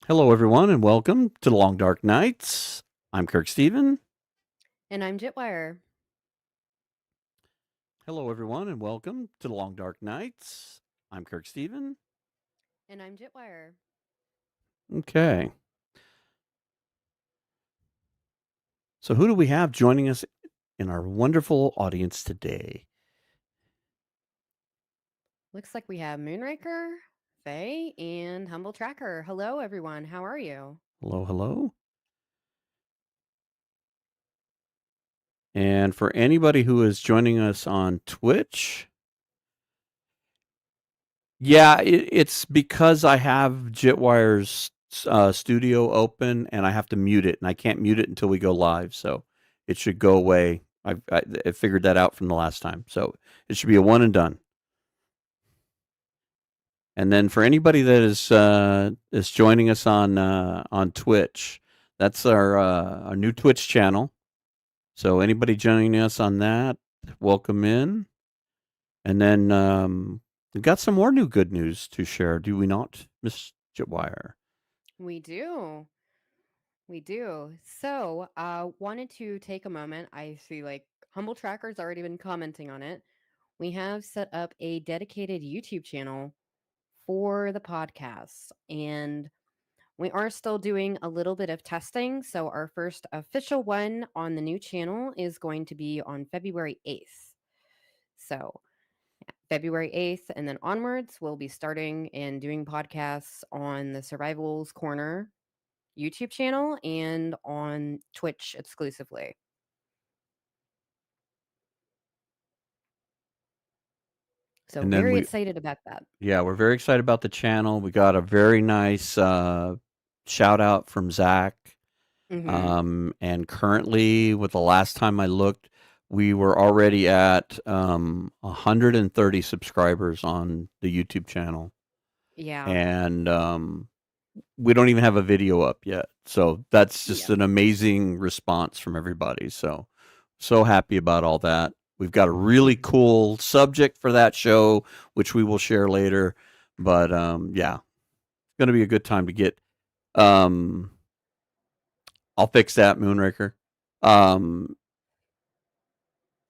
Hello, everyone, and welcome to the Long Dark Nights. I'm Kirk Steven. And I'm Jitwire. Hello, everyone, and welcome to the Long Dark Nights. I'm Kirk Steven. And I'm Jitwire. Okay, so who do we have joining us in our wonderful audience today? Looks like we have Moonraker, Faye, and Humble Tracker. Hello, everyone. How are you? Hello, hello. And for anybody who is joining us on Twitch, yeah, it's because I have Jitwire's studio open and I have to mute it, and I can't mute it until we go live, so it should go away. I figured that out from the last time, so it should be a one and done. And then for anybody that is joining us on Twitch, that's our new Twitch channel. So anybody joining us on that, welcome in. And then we've got some more new good news to share, do we not, Miss Jitwire? We do. We do. So, wanted to take a moment. I see Humble Tracker's already been commenting on it. We have set up a dedicated YouTube channel for the podcast, and we are still doing a little bit of testing. So, our first official one on the new channel is going to be on February 8th. So, February 8th and then onwards, we'll be starting and doing podcasts on the Survivals Corner YouTube channel and on Twitch exclusively. So, And then very we, excited about that. yeah, we're very excited about the channel. We got a very nice shout out from Zach. Hmm. And currently, with the last time I looked, we were already at 130 subscribers on the YouTube channel. Yeah. And we don't even have a video up yet. So that's just Yeah. an amazing response from everybody. So happy about all that. We've got a really Hmm. cool subject for that show, which we will share later. But yeah, it's going to be a good time to get. Um, I'll fix that, Moonraker. Um,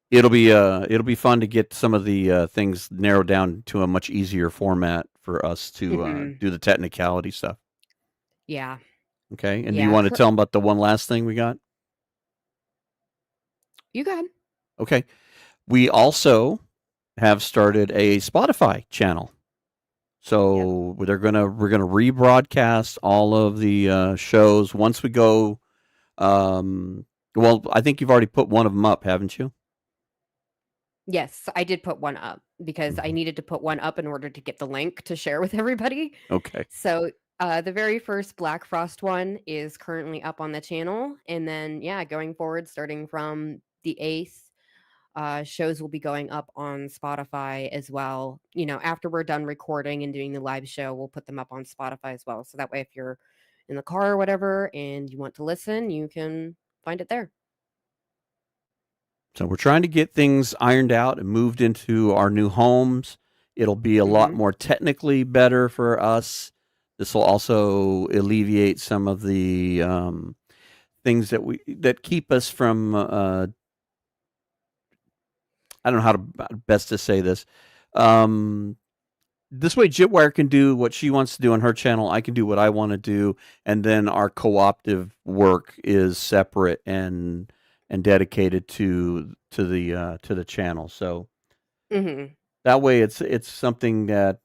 it'll be fun to get some of the things narrowed down to a much easier format for us to Hmm. do the technicality stuff. Yeah. Okay, and do you Yeah. want to tell them about the one last thing we got? You go ahead. Okay, we also have started a Spotify channel. Yep. So we're gonna rebroadcast all of the shows once we go. Um, well, I think you've already put one of them up, haven't you? Yes, I did put one up because I Mhm. needed to put one up in order to get the link to share with everybody. Okay. So, the very first Black Frost one is currently up on the channel. And then, yeah, going forward, starting from the 8th, shows will be going up on Spotify as well. After we're done recording and doing the live show, we'll put them up on Spotify as well. So that way, if you're in the car or whatever and you want to listen, you can find it there. So we're trying to get things ironed out and moved into our new homes. It'll be a lot Hmm. more technically better for us. This will also alleviate some of the things that keep us from. I don't know how to best to say this. Um, this way, Jitwire can do what she wants to do on her channel. I can do what I want to do, and then our cooperative work is separate and dedicated to the channel. So Hmm. that way, it's something that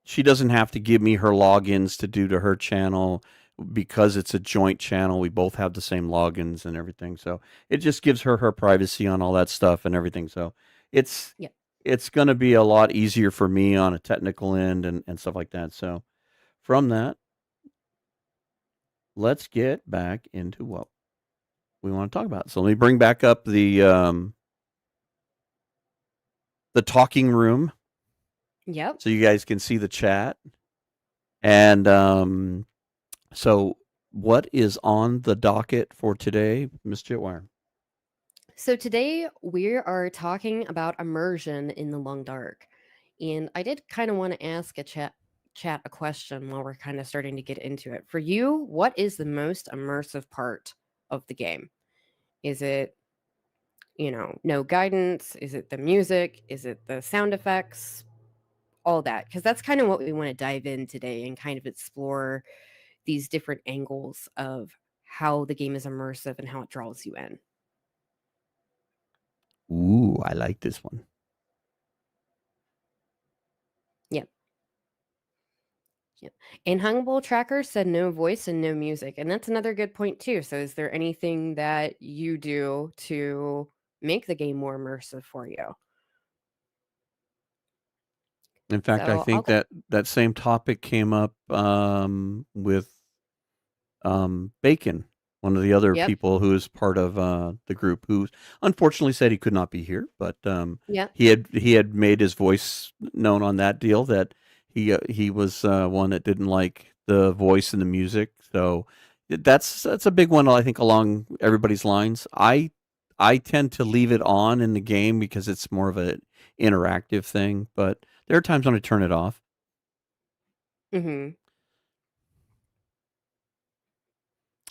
she doesn't have to give me her logins to do to her channel because it's a joint channel. We both have the same logins and everything, so it just gives her privacy on all that stuff and everything. So it's Yeah. it's going to be a lot easier for me on a technical end and stuff like that. So from that, let's get back into what we want to talk about. So let me bring back up the talking room Yep. so you guys can see the chat. And so, what is on the docket for today, Miss Jitwire? So today we are talking about immersion in the long dark. And I did kind of want to ask a chat chat a question while we're kind of starting to get into it. For you, what is the most immersive part of the game? Is it, no guidance? Is it the music? Is it the sound effects? All that. Because that's kind of what we want to dive in today and kind of explore these different angles of how the game is immersive and how it draws you in. Ooh, I like this one. Yep. Yep. And Humble Tracker said no voice and no music. And that's another good point, too. So, is there anything that you do to make the game more immersive for you? In fact, I So, I'll think go. that same topic came up with Bacon, one of the other Yep. people who is part of the group, who unfortunately said he could not be here, but Yep. he had made his voice known on that deal that he was one that didn't like the voice and the music. So that's a big one, I think, along everybody's lines. I tend to leave it on in the game because it's more of an interactive thing, but there are times when I turn it off. Mm-hmm.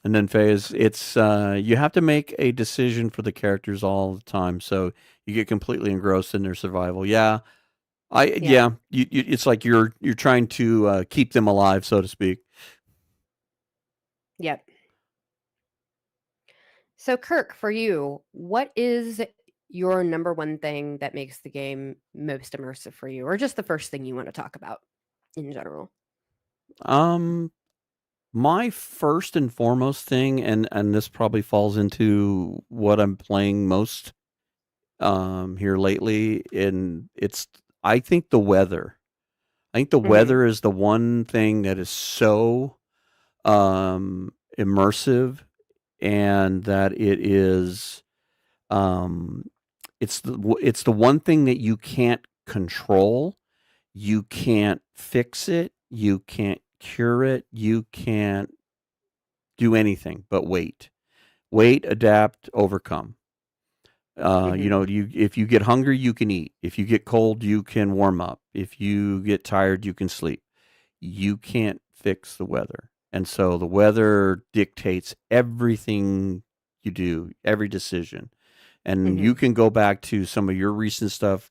And then phase, it's you have to make a decision for the characters all the time, so you get completely engrossed in their survival. Yep. It's like you're trying to keep them alive, so to speak. Yep. So, Kirk, for you, what is your number one thing that makes the game most immersive for you, or just the first thing you want to talk about in general? Um, my first and foremost thing, and this probably falls into what I'm playing most here lately, and it's I think the weather. I think the Mm-hmm. weather is the one thing that is so immersive, and that it is um, it's the one thing that you can't control. You can't fix it. You can't cure it. You can't do anything but wait, adapt, overcome. Mm-hmm. You if you get hungry, you can eat. If you get cold, you can warm up. If you get tired, you can sleep. You can't fix the weather. And so the weather dictates everything you do, every decision. And Mm-hmm. you can go back to some of your recent stuff,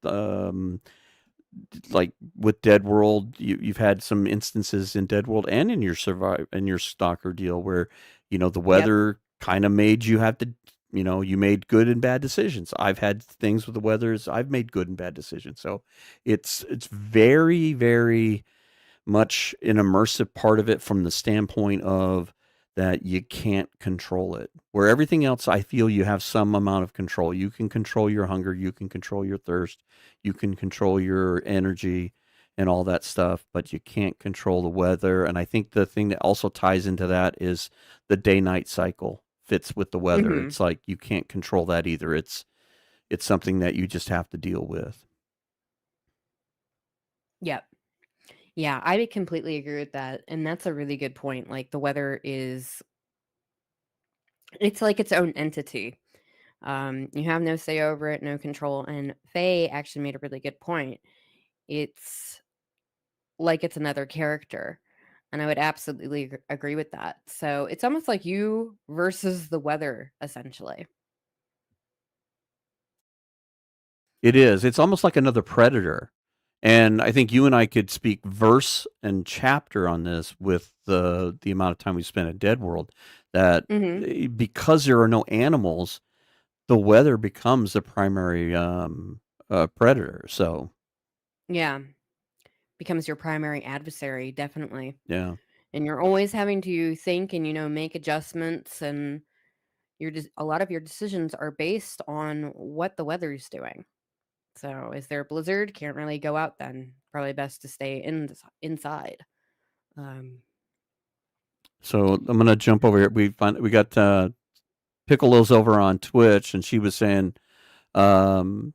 like with Dead World. You've had some instances in Dead World and in your survive and your Stalker deal where the Yep. weather kind of made you have to. You made good and bad decisions. I've had things with the weathers. I've made good and bad decisions. So it's very, very much an immersive part of it from the standpoint of that you can't control it. Where everything else, I feel you have some amount of control. You can control your hunger, you can control your thirst, you can control your energy and all that stuff, but you can't control the weather. And I think the thing that also ties into that is the day night cycle fits with the weather. Mm-hmm. It's like you can't control that either. It's something that you just have to deal with. Yep. Yeah, I would completely agree with that. And that's a really good point. Like the weather is it's like its own entity. You have no say over it, no control. And Faye actually made a really good point. It's like it's another character. And I would absolutely agree with that. So it's almost like you versus the weather, essentially. It is. It's almost like another predator. And I think you and I could speak verse and chapter on this with the amount of time we spent at Dead World. That Hmm. because there are no animals, the weather becomes the primary predator. So Yeah, becomes your primary adversary, definitely. yeah, And you're always having to think and, make adjustments. And a lot of your decisions are based on what the weather's doing. So, is there a blizzard? Can't really go out then. Probably best to stay inside. Um, so I'm gonna jump over here. We got Piccolo's over on Twitch, and she was saying, um,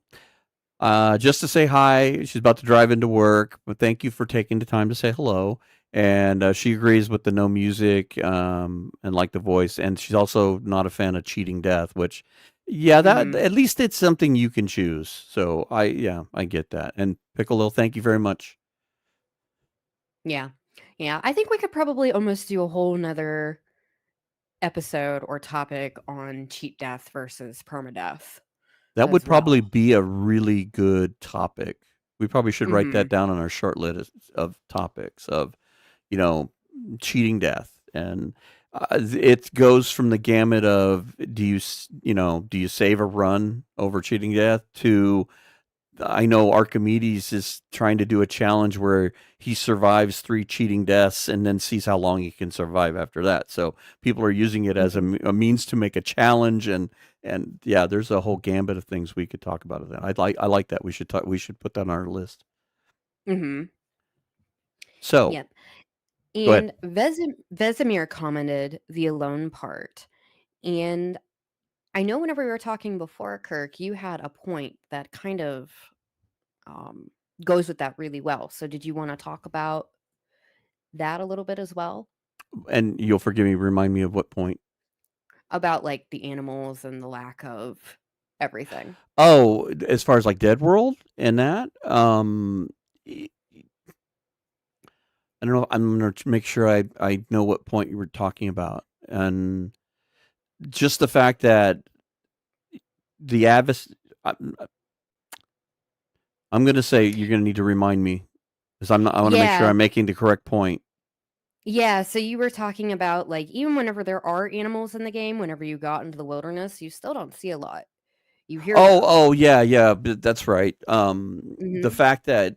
just to say hi. She's about to drive into work, but thank you for taking the time to say hello. And she agrees with the no music and like the voice. And she's also not a fan of cheating death, which, yeah, that mhm. at least it's something you can choose. So I get that. And Piccolo, thank you very much. Yeah. Yeah. I think we could probably almost do a whole nother episode or topic on cheat death versus permadeath That would as probably well. be a really good topic. We probably should write Mm-hmm. that down on our short list of topics of, you know, cheating death. And it goes from the gamut of do you save a run over cheating death to I know Archimedes is trying to do a challenge where he survives 3 cheating deaths and then sees how long he can survive after that. So people are using it as Mm-hmm. a means to make a challenge, and yeah, there's a whole gambit of things we could talk about. That I like that. We should put that on our list. Mm-hmm. So Yep. go ahead. And Vesemir commented the alone part. And I know whenever we were talking before, Kirk, you had a point that kind of um, goes with that really well. So did you want to talk about that a little bit as well? And you'll forgive me. Remind me of what point. About like the animals and the lack of everything. Oh, as far as like Dead World and that, I don't know. I'm gonna make sure I know what point you were talking about, and just the fact that the advers I'm I'm gonna say you're gonna need to remind me because I'm not. I want to make sure Yeah. I'm making the correct point. Yeah, so you were talking about like even whenever there are animals in the game, whenever you got into the wilderness, you still don't see a lot. You hear Oh, them. oh, yeah, yeah. That's right. The Mhm. fact that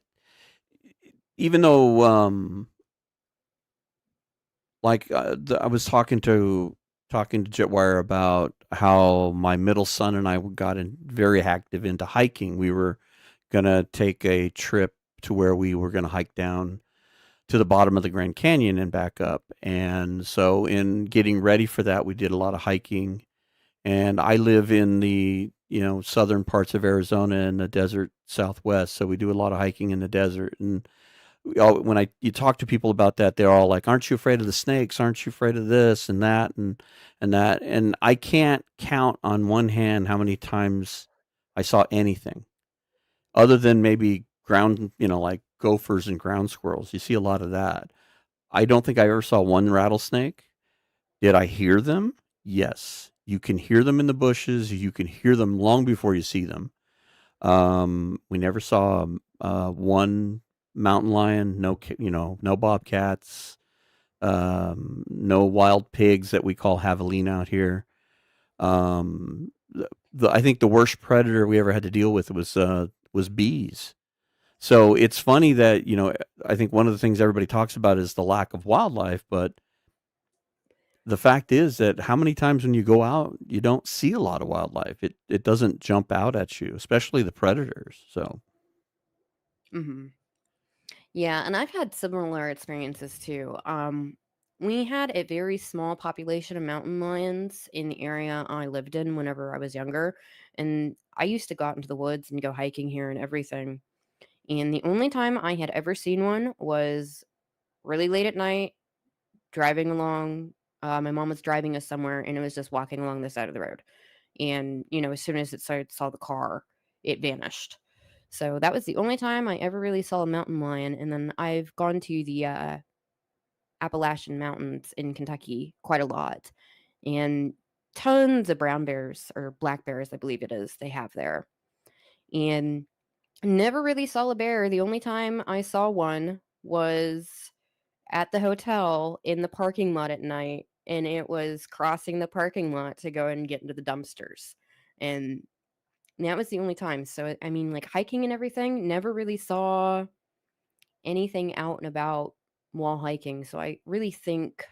even though, like, I was talking to Jetwire about how my middle son and I got very active into hiking. We were gonna take a trip to where we were gonna hike down to the bottom of the Grand Canyon and back up. And so, in getting ready for that, we did a lot of hiking. And I live in the southern parts of Arizona in the desert Southwest, so we do a lot of hiking in the desert. And when you talk to people about that, they're all like, "Aren't you afraid of the snakes? Aren't you afraid of this and that and that?" And I can't count on one hand how many times I saw anything other than maybe ground, like gophers and ground squirrels. You see a lot of that. I don't think I ever saw one rattlesnake. Did I hear them? Yes. You can hear them in the bushes. You can hear them long before you see them. We never saw one mountain lion. No, no bobcats. No wild pigs that we call javelina out here. I think the worst predator we ever had to deal with was bees. So it's funny that I think one of the things everybody talks about is the lack of wildlife, but the fact is that how many times when you go out, you don't see a lot of wildlife. It doesn't jump out at you, especially the predators. So Mhm. Yeah, and I've had similar experiences too. We had a very small population of mountain lions in the area I lived in whenever I was younger, and I used to go out into the woods and go hiking here and everything. And the only time I had ever seen one was really late at night, driving along. My mom was driving us somewhere, and it was just walking along the side of the road. And as soon as it started, saw the car, it vanished. So that was the only time I ever really saw a mountain lion. And then I've gone to the Appalachian Mountains in Kentucky quite a lot, and tons of brown bears or black bears, I believe it is, they have there. And never really saw a bear. The only time I saw one was at the hotel in the parking lot at night, and it was crossing the parking lot to go and get into the dumpsters. And that was the only time. So, I mean, like hiking and everything, never really saw anything out and about while hiking. So, I really think,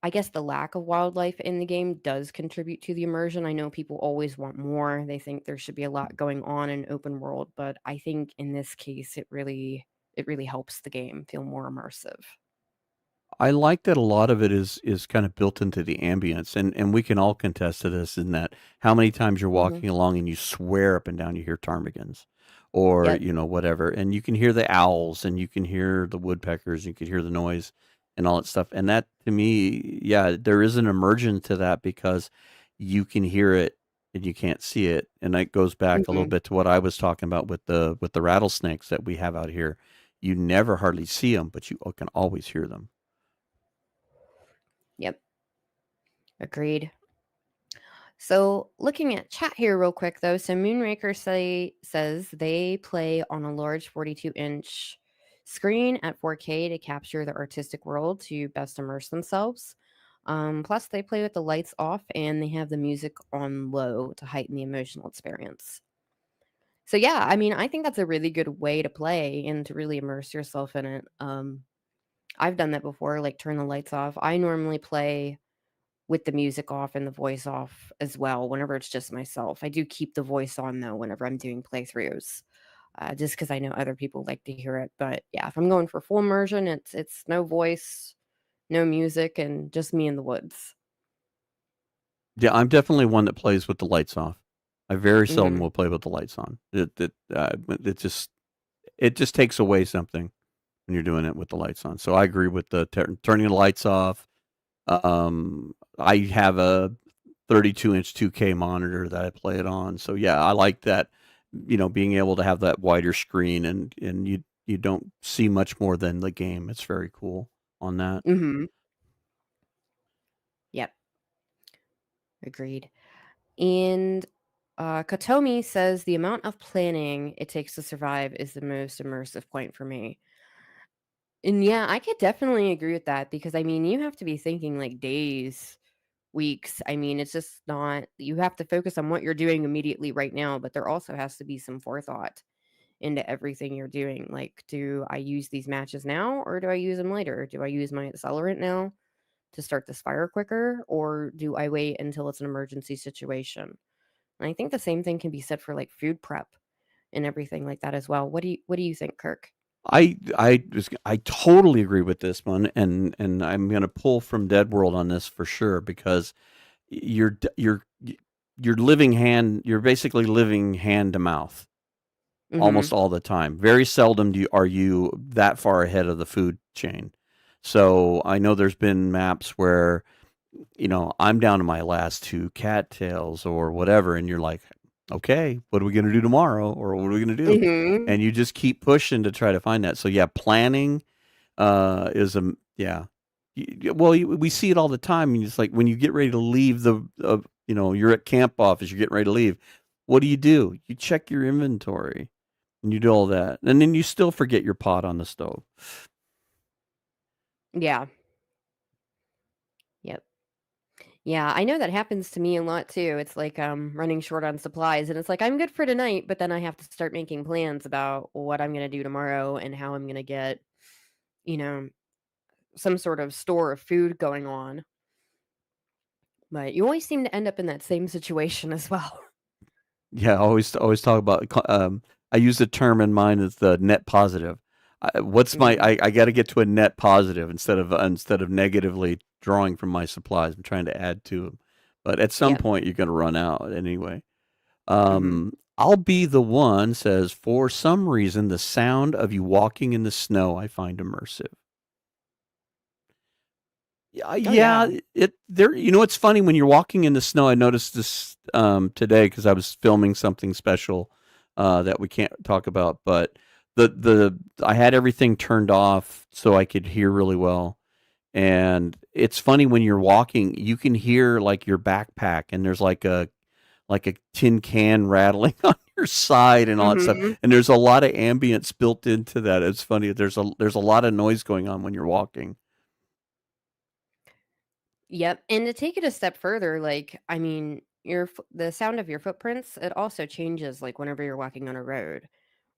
I guess, the lack of wildlife in the game does contribute to the immersion. I know people always want more. They think there should be a lot going on in open world, but I think in this case it really helps the game feel more immersive. I like that a lot of it is kind of built into the ambience, and we can all contest to this. In that, how many times you're Mhm. walking along and you swear up and down you hear ptarmigans, or Yep. whatever, and you can hear the owls and you can hear the woodpeckers, you can hear the noise and all that stuff. And that to me, yeah, there is an immersion to that because you can hear it and you can't see it, and that goes back a little Mhm. bit to what I was talking about with the rattlesnakes that we have out here. you never hardly see them, but you can always hear them. Yep, agreed. So, looking at chat here real quick though, so says they play on a large 42-inch screen at 4K to capture the artistic world to best immerse themselves. Plus, they play with the lights off and they have the music on low to heighten the emotional experience. So, yeah, I mean, I think that's a really good way to play and to really immerse yourself in it. I've done that before, like turn the lights off. I normally play with the music off and the voice off as well whenever it's just myself. I do keep the voice on though whenever I'm doing playthroughs, just because I know other people like to hear it. But yeah, if I'm going for full immersion, it's no voice, no music, and just me in the woods. Yeah, I'm definitely one that plays with the lights off. I very seldom Hmm. will play with the lights on. It just takes away something when you're doing it with the lights on. So I agree with the turning the lights off. I have a 32-inch 2K monitor that I play it on. So yeah, I like that. Being able to have that wider screen and you don't see much more than the game. It's very cool on that. Hmm. Yep, agreed. And Katomi says the amount of planning it takes to survive is the most immersive point for me. And yeah, I could definitely agree with that because I mean, you have to be thinking like days, weeks. I mean, it's just not, you have to focus on what you're doing immediately right now, but there also has to be some forethought into everything you're doing. Like, do I use these matches now or do I use them later? Do I use my accelerant now to start this fire quicker or do I wait until it's an emergency situation? And I think the same thing can be said for like food prep and everything like that as well. What do you think, Kirk? I totally agree with this one, and I'm gonna pull from Dead World on this for sure because you're d- you're you're living hand. You're basically living hand to mouth Mhm. almost all the time. Very seldom are you that far ahead of the food chain. So I know there's been maps where I'm down to my last two cattails or whatever, and you're like, okay, what are we gonna do tomorrow, or what are we gonna do? Mhm. And you just keep pushing to try to find that. So yeah, planning is a yeah. Well, we see it all the time. And it's like when you get ready to leave you're at camp office, you're getting ready to leave. What do? You check your inventory and you do all that. And then you still forget your pot on the stove. Yeah. Yep. Yeah, I know that happens to me a lot too. It's like running short on supplies and it's like I'm good for tonight, but then I have to start making plans about what I'm going to do tomorrow and how I'm going to get, you know, some sort of store of food going on. But you always seem to end up in that same situation as well. Yeah, always talk about. I use the term in mine as the net positive. What's my? Mhm. I got to get to a net positive instead of negatively drawing from my supplies. I'm trying to add to them, but at some Yep. point you're going to run out anyway. Mhm. I'll be the one says for some reason the sound of you walking in the snow I find immersive. Yeah, Oh yeah. yeah. It there. It's funny when you're walking in the snow. I noticed this today because I was filming something special that we can't talk about. But the I had everything turned off so I could hear really well. And it's funny when you're walking, you can hear like your backpack, and there's like a tin can rattling on your side and all that stuff. Mhm. And there's a lot of ambience built into that. It's funny. There's a lot of noise going on when you're walking. Yep. And to take it a step further, like I mean, the sound of your footprints, it also changes like whenever you're walking on a road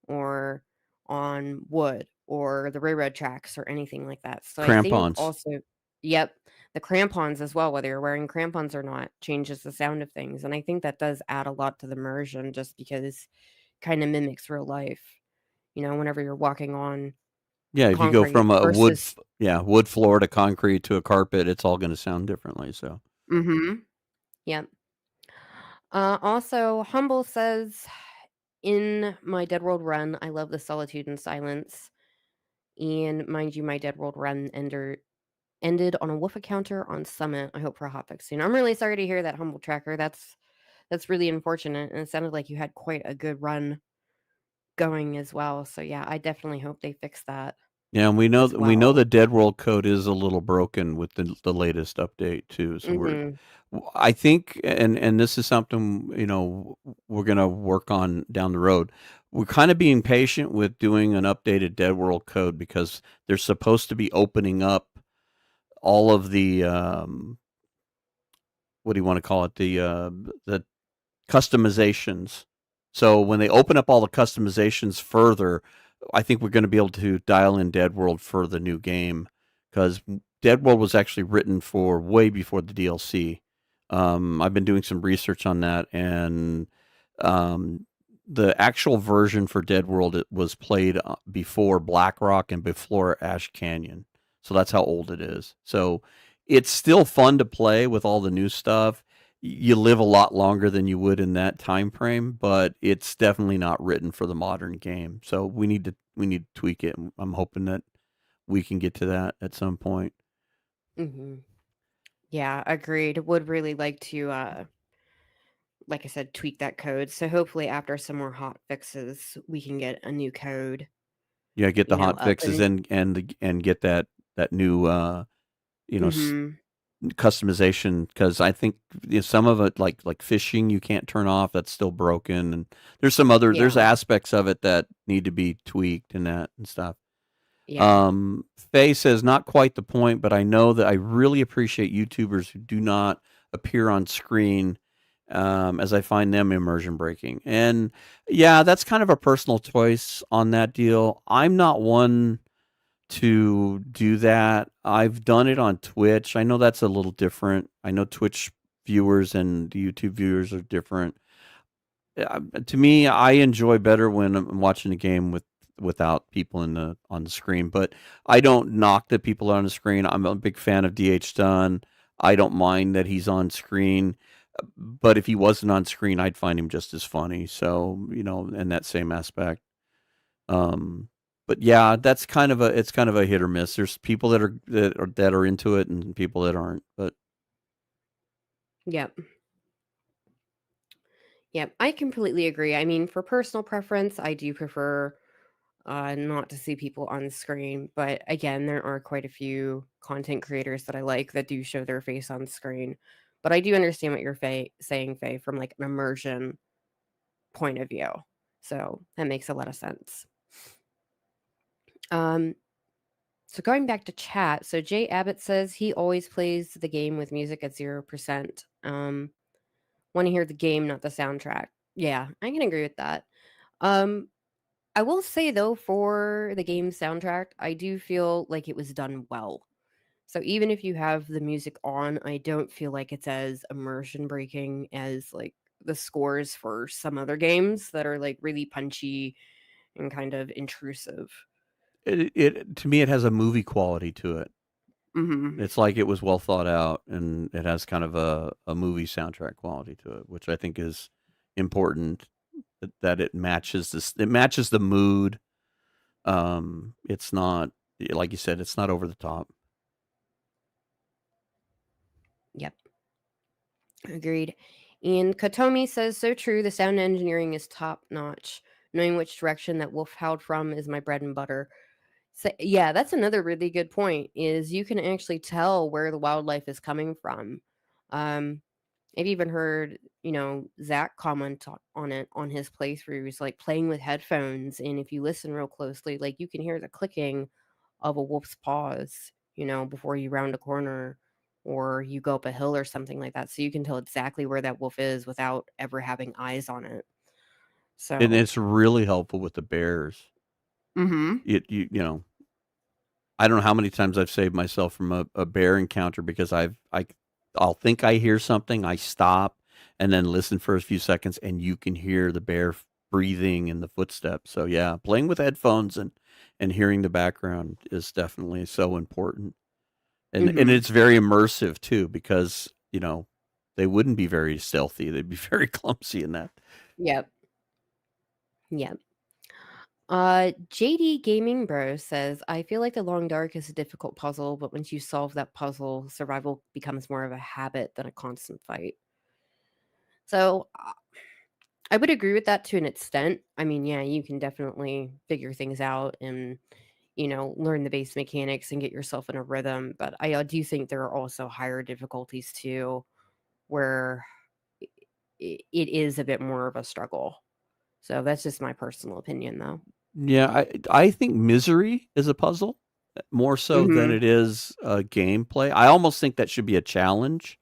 or on wood or the railroad tracks or anything like that. So I think Crampons. also, yep, the crampons as well, whether you're wearing crampons or not, changes the sound of things. And I think that does add a lot to the immersion just because kind of mimics real life, whenever you're walking on Yeah, if you go concrete from a versus, wood floor to concrete to a carpet, it's all going to sound differently. So mm-hmm. Yep. Also, Humble says, in my Dead World run, I love the solitude and silence. And mind you, my Dead World run ended on a wolf encounter on Summit. I hope for a hotfix soon. I'm really sorry to hear that, Humble Tracker. That's really unfortunate, and it sounded like you had quite a good run going as well. So yeah, I definitely hope they fix that Yeah, and as we know well. the Dead World code is a little broken with the latest update too. So Mhm. I think, and this is something we're gonna work on down the road. We're kind of being patient with doing an updated Dead World code because they're supposed to be opening up all of the what do you want to call it, the customizations. So when they open up all the customizations further, I think we're going to be able to dial in Dead World for the new game because Dead World was actually written for way before the DLC. I've been doing some research on that, and um, the actual version for Dead World it was played before Blackrock and before Ash Canyon. So that's how old it is. So it's still fun to play with all the new stuff. You live a lot longer than you would in that time frame, but it's definitely not written for the modern game. So we need to tweak it. I'm hoping that we can get to that at some point. Mhm. Yeah, agreed. Would really like to like I said, tweak that code. So hopefully after some more hot fixes, we can get a new code, Yeah, get the hot up fixes and and get that new you know s- mhm. customization because I think some of it like fishing you can't turn off that's still broken and there's Yeah. aspects of it that need to be tweaked and that and stuff. Yeah. Faye says, not quite the point, but I know that I really appreciate YouTubers who do not appear on screen as I find them immersion breaking. And yeah, that's kind of a personal choice on that deal. I'm not one to do that. I've done it on Twitch. I know that's a little different. I know Twitch viewers and YouTube viewers are different. To me, I enjoy better when I'm watching a game without people in the on the screen. But I don't knock that people are on the screen. I'm a big fan of DH Dunn. I don't mind that he's on screen. But if he wasn't on screen, I'd find him just as funny. So in that same aspect. Um, but yeah, that's kind of a hit or miss. There's people that are into it and people that aren't. But Yep. Yep. I completely agree. I mean, for personal preference, I do prefer not to see people on screen. But again, there are quite a few content creators that I like that do show their face on screen. But I do understand what you're saying, Faye, from like an immersion point of view. So that makes a lot of sense. Um, so going back to chat, so Jay Abbott says he always plays the game with music at 0%. Want to hear the game, not the soundtrack. Yeah, I can agree with that. Um, I will say though, for the game soundtrack, I do feel like it was done well. So even if you have the music on, I don't feel like it's as immersion breaking as like the scores for some other games that are like really punchy and kind of intrusive. it to me, it has a movie quality to it. Mhm. It's like it was well thought out, and it has kind of a movie soundtrack quality to it, which I think is important. That it matches the mood. It's not like you said, it's not over the top. Yep, agreed. And Katomi says, so true. The sound engineering is top notch. Knowing which direction that wolf howled from is my bread and butter. So, yeah, that's another really good point. Is you can actually tell where the wildlife is coming from. Um, I've even heard, Zach comment on it on his playthrough. He was like playing with headphones, and if you listen real closely, like you can hear the clicking of a wolf's paws, before you round a corner or you go up a hill or something like that. So you can tell exactly where that wolf is without ever having eyes on it. And So, it's really helpful with the bears. mhm. I don't know how many times I've saved myself from a bear encounter because I'll think I hear something, I stop and then listen for a few seconds, and you can hear the bear breathing and the footsteps. So yeah, playing with headphones and hearing the background is definitely so important. And Mhm. it's very immersive too because they wouldn't be very stealthy; they'd be very clumsy in that. Yep. Yep. JD Gaming Bro says, I feel like the Long Dark is a difficult puzzle, but once you solve that puzzle, survival becomes more of a habit than a constant fight. So I would agree with that to an extent. I mean, yeah, you can definitely figure things out and, learn the base mechanics and get yourself in a rhythm. But I do think there are also higher difficulties too, where it is a bit more of a struggle. So that's just my personal opinion, though. Yeah, I think Misery is a puzzle more so than Mm-hmm. it is gameplay. I almost think that should be a challenge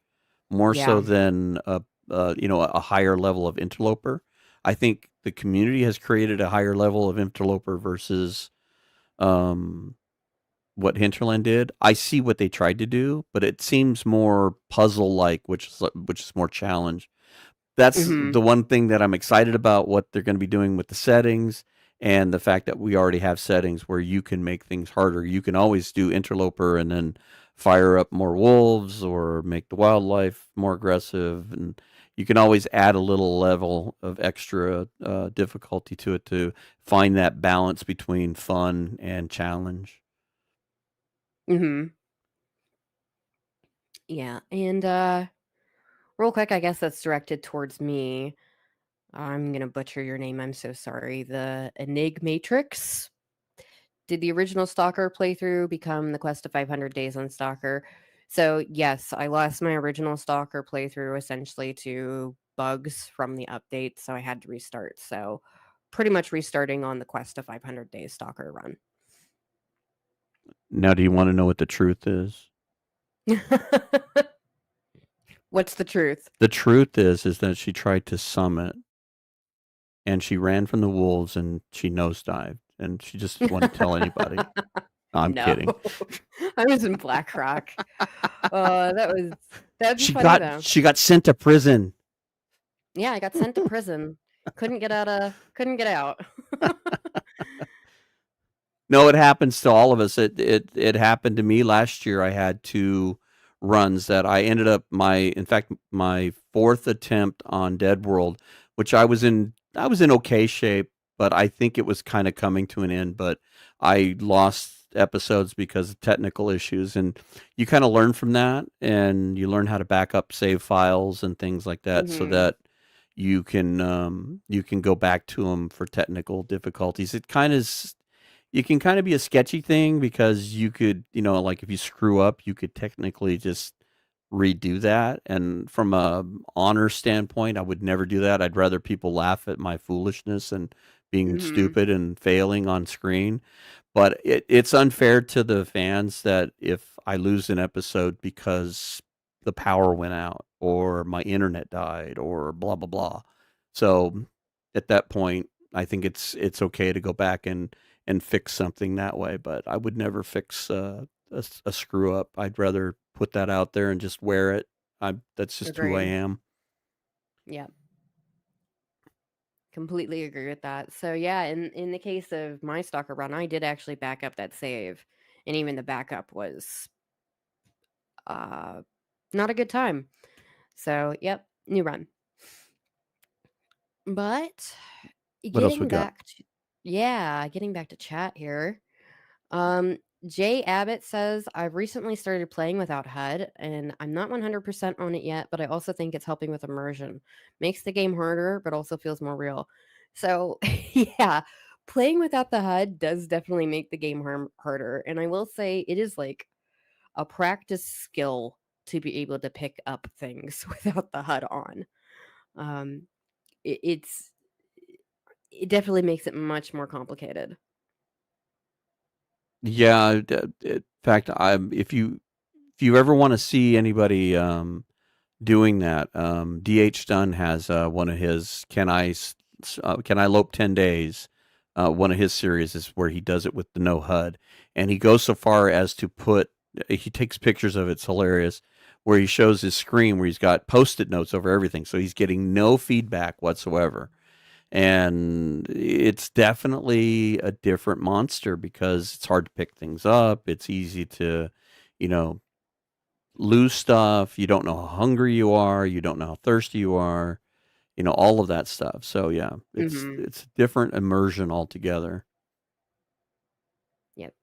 more so Yeah. than a higher level of Interloper. I think the community has created a higher level of Interloper versus um, what Hinterland did. I see what they tried to do, but it seems more puzzle like, which is more challenge. That's Mm-hmm. the one thing that I'm excited about what they're going to be doing with the settings and the fact that we already have settings where you can make things harder. You can always do interloper and then fire up more wolves or make the wildlife more aggressive, and you can always add a little level of extra difficulty to it to find that balance between fun and challenge. Mm-hmm. Yeah. And real quick, I guess that's directed towards me. I'm gonna butcher your name. I'm so sorry. The Enigmatrix. Did the original Stalker playthrough become the Quest of 500 Days on Stalker? So yes, I lost my original Stalker playthrough essentially to bugs from the update, so I had to restart. So pretty much restarting on the Quest of 500 Days Stalker run. Now, do you want to know what the truth is? What's the truth? The truth is that she tried to summit and she ran from the wolves and she nosedived and she just didn't want to tell anybody. I'm No, kidding. I was in Black Rock. That'd be She funny got though. she got sent to prison. Yeah, I got sent to prison. Couldn't get out. No, it happens to all of us. It happened to me last year. I had two runs that I ended up in fact my fourth attempt on Dead World, which I was in okay shape, but I think it was kind of coming to an end, but I lost episodes because of technical issues, and you kind of learn from that and you learn how to back up save files and things like that so Mhm. that you can go back to them for technical difficulties. You can kind of be a sketchy thing because you could, like if you screw up, you could technically just redo that. And from a honor standpoint, I would never do that. I'd rather people laugh at my foolishness and being Mhm. stupid and failing on screen. But it's unfair to the fans that if I lose an episode because the power went out or my internet died or blah blah blah. So at that point, I think it's okay to go back and fix something that way. But I would never fix a screw up. I'd rather put that out there and just wear it. That's just who I Agreed. am. Yeah, completely agree with that. So yeah, in the case of my stalker run, I did actually back up that save, and even the backup was uh not a good time. So yep, new run. But What else we getting got? back to getting back to chat here. Um, Jay Abbott says, I've recently started playing without HUD and I'm not 100% on it yet, but I also think it's helping with immersion. Makes the game harder, but also feels more real. So, yeah, playing without the HUD does definitely make the game harder. And I will say it is like a practice skill to be able to pick up things without the HUD on. Um, it, it's, it definitely makes it much more complicated. Yeah, in fact, if you ever want to see anybody doing that, DH Dunn has one of his can I lope 10 days. One of his series is where he does it with the no HUD, and he goes so far as to he takes pictures of it. It's hilarious, where he shows his screen where he's got post-it notes over everything, so he's getting no feedback whatsoever. And it's definitely a different monster because it's hard to pick things up. It's easy to, you know, lose stuff. You don't know how hungry you are. You don't know how thirsty you are. All of that stuff. So yeah, it's Hmm. it's a different immersion altogether. Yep.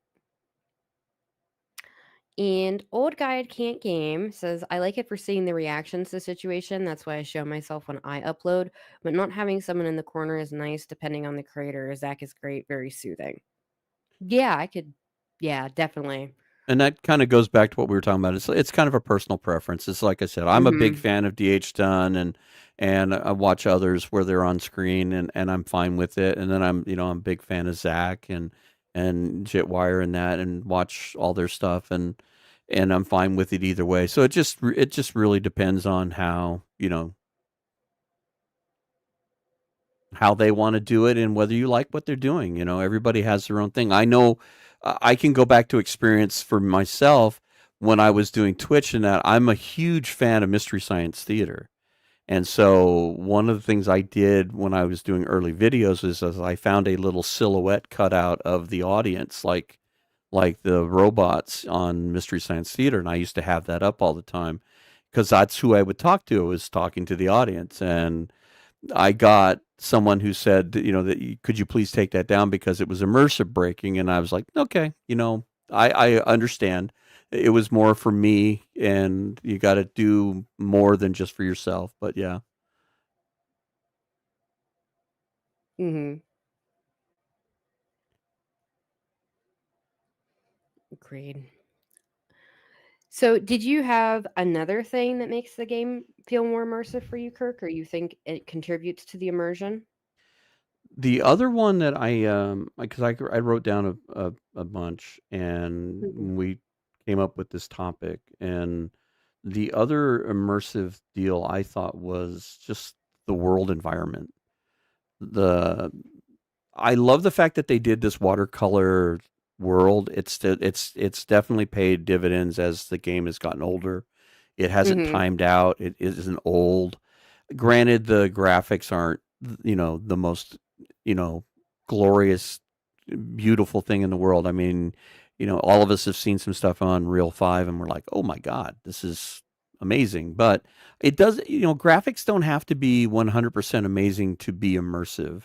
And Old Guide Can't Game says, I like it for seeing the reactions to the situation. That's why I show myself when I upload. But not having someone in the corner is nice depending on the creator. Zach is great, very soothing. Yeah, I could. Yeah, definitely. And that kind of goes back to what we were talking about. It's kind of a personal preference. It's like I said, I'm a big Mm-hmm. fan of DH Dunn, and I watch others where they're on screen, and I'm fine with it. And then I'm a big fan of Zach and Jitwire and that, and watch all their stuff, and I'm fine with it either way. So it just really depends on how they want to do it and whether you like what they're doing. Everybody has their own thing. I know I can go back to experience for myself when I was doing Twitch and that. I'm a huge fan of Mystery Science Theater. And so one of the things I did when I was doing early videos is I found a little silhouette cutout of the audience, like the robots on Mystery Science Theater, and I used to have that up all the time because that's who I would talk to. I was talking to the audience, and I got someone who said, could you please take that down because it was immersive breaking, and I was like, okay, I understand. It was more for me, and you got to do more than just for yourself. But yeah, Mm-hmm. Agreed. So, did you have another thing that makes the game feel more immersive for you, Kirk, or you think it contributes to the immersion? the other one that because I wrote down a bunch, and Mhm. we came up with this topic, and the other immersive deal I thought was just the world environment. The I love the fact that they did this watercolor world. It's definitely paid dividends as the game has gotten older. It hasn't Mhm. timed out. It isn't old. Granted, the graphics aren't the most you know glorious, beautiful thing in the world. I mean, all of us have seen some stuff on Real 5 and we're like, "Oh my god, this is amazing." But it does, graphics don't have to be 100% amazing to be immersive.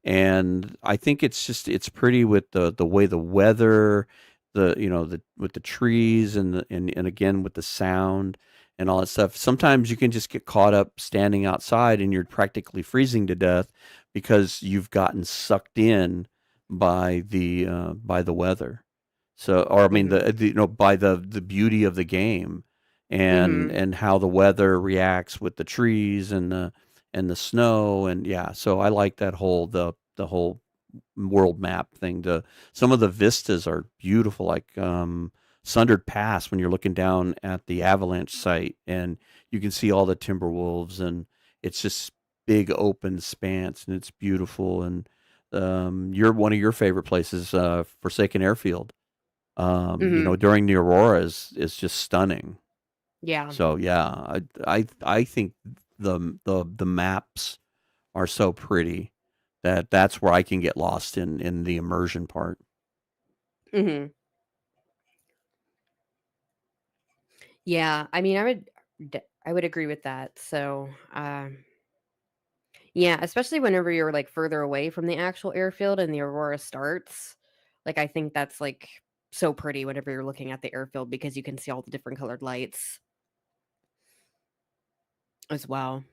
And I think it's pretty with the way the weather, the with the trees and again with the sound and all that stuff. Sometimes you can just get caught up standing outside and you're practically freezing to death because you've gotten sucked in by the weather. So, or I mean, Mhm. by the beauty of the game, and Mhm. and how the weather reacts with the trees and the snow, and yeah. So I like the whole world map thing. Some of the vistas are beautiful, like Sundered Pass when you're looking down at the avalanche site, and you can see all the timber wolves, and it's just big open expanse, and it's beautiful. And you're one of your favorite places, Forsaken Airfield, Mhm. during the aurora is just stunning. Yeah. So yeah, I think the maps are so pretty that that's where I can get lost in the immersion part. Mhm. Yeah. I mean, I would agree with that. So, yeah, especially whenever you're like further away from the actual airfield and the aurora starts. Like, I think that's like so pretty whenever you're looking at the airfield because you can see all the different colored lights as well.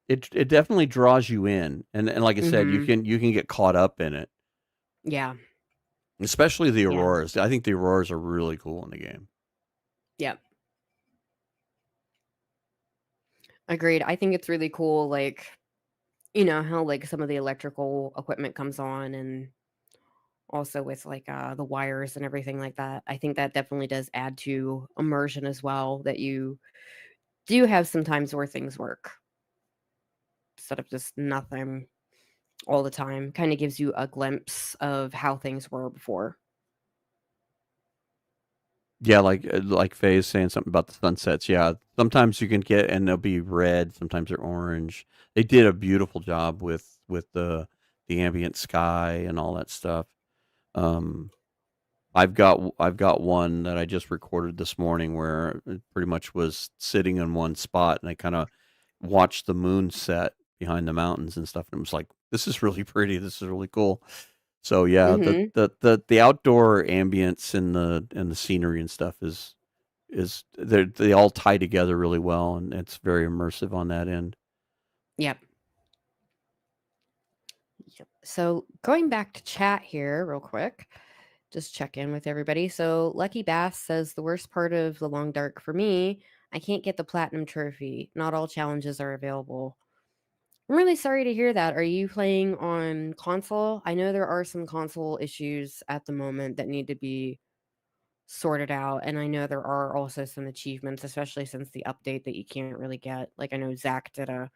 It definitely draws you in, and like I said, you Mhm. can you can get caught up in it, Yeah. especially the Yeah. auroras. I think the auroras are really cool in the game. Yep. Agreed. I think it's really cool, like, how like some of the electrical equipment comes on and also with like the wires and everything like that. I think that definitely does add to immersion as well, that you do have some times where things work instead of just nothing all the time. Kind of gives you a glimpse of how things were before. Yeah, like Faye is saying something about the sunsets. Yeah, sometimes you can get and they'll be red, sometimes they're orange. They did a beautiful job with the ambient sky and all that stuff. Um, I've got one that I just recorded this morning where it pretty much was sitting in one spot, and I kind of watched the moon set behind the mountains and stuff, and it was like, this is really pretty. This is really cool. So yeah, the Mhm. the the the outdoor ambience and the scenery and stuff is. they all tie together really well, and it's very immersive on that end. Yep. Yep. So going back to chat here, real quick, just check in with everybody. So Lucky Bass says the worst part of the Long Dark for me, I can't get the platinum trophy. Not all challenges are available. I'm really sorry to hear that. Are you playing on console? I know there are some console issues at the moment that need to be sorted out, and I know there are also some achievements, especially since the update that you can't really get. Like I know Zach did a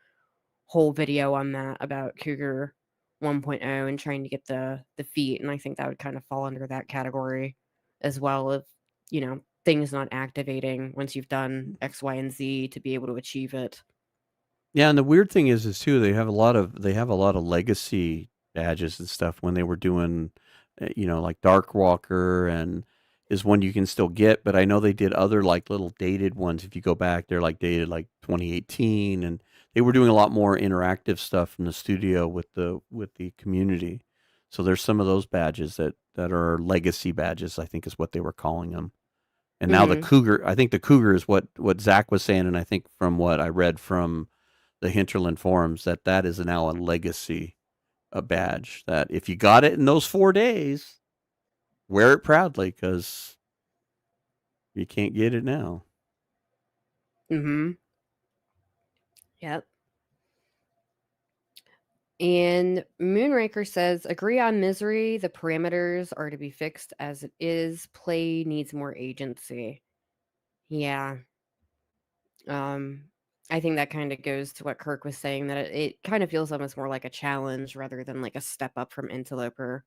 whole video on that about Cougar 1.0 and trying to get the feat, and I think that would kind of fall under that category as well of, things not activating once you've done X, Y, and Z to be able to achieve it. Yeah, and the weird thing is too they have a lot of legacy badges and stuff when they were doing, like Dark Walker and is one you can still get, but I know they did other like little dated ones. If you go back, they're like dated like 2018, and they were doing a lot more interactive stuff in the studio with the community. So there's some of those badges that are legacy badges, I think is what they were calling them. And now the Mhm. Cougar, I think the Cougar is what Zach was saying, and I think from what I read from the Hinterland forums that is now a legacy a badge. That if you got it in those 4 days, wear it proudly because you can't get it now. Mhm. Yep. And Moonraker says, agree on misery. The parameters are to be fixed as it is. Play needs more agency. Yeah. Um, I think that kind of goes to what Kirk was saying that it kind of feels almost more like a challenge rather than like a step up from Interloper.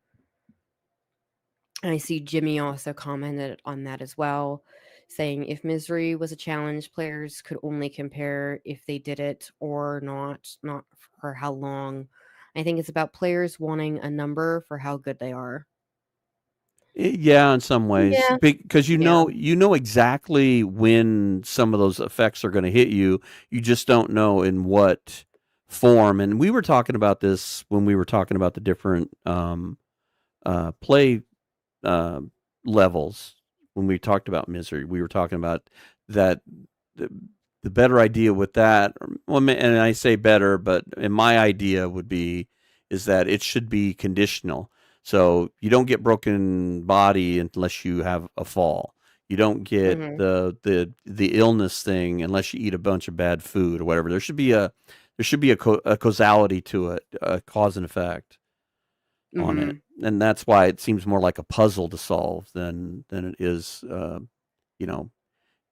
And I see Jimmy also commented on that as well, saying if misery was a challenge, players could only compare if they did it or not for how long. I think it's about players wanting a number for how good they are. Yeah, in some ways, Yeah. because you Yeah. know you know exactly when some of those effects are going to hit you. You just don't know in what form. And we were talking about this when we were talking about the different play uh, levels when we talked about misery. We were talking about that the, the better idea with that, well, and I say better, but in my idea would be is that it should be conditional. So you don't get broken body unless you have a fall. You don't get Mhm. the illness thing unless you eat a bunch of bad food or whatever. There should be a causality to it, a cause and effect on it, Mhm. and that's why it seems more like a puzzle to solve than it is. You know,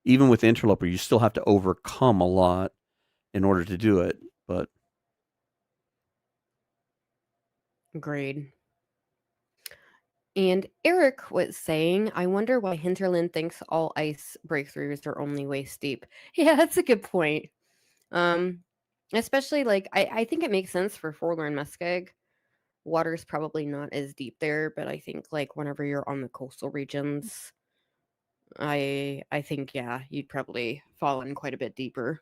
even with interloper, you still have to overcome a lot in order to do it. But Agreed. And Eric was saying, I wonder why Hinterland thinks all ice breakthroughs are only waist deep. Yeah, that's a good point. Um, Especially like I think it makes sense for Forlorn Muskeg. Water's probably not as deep there, but I think like whenever you're on the coastal regions, I think yeah, you'd probably fall in quite a bit deeper.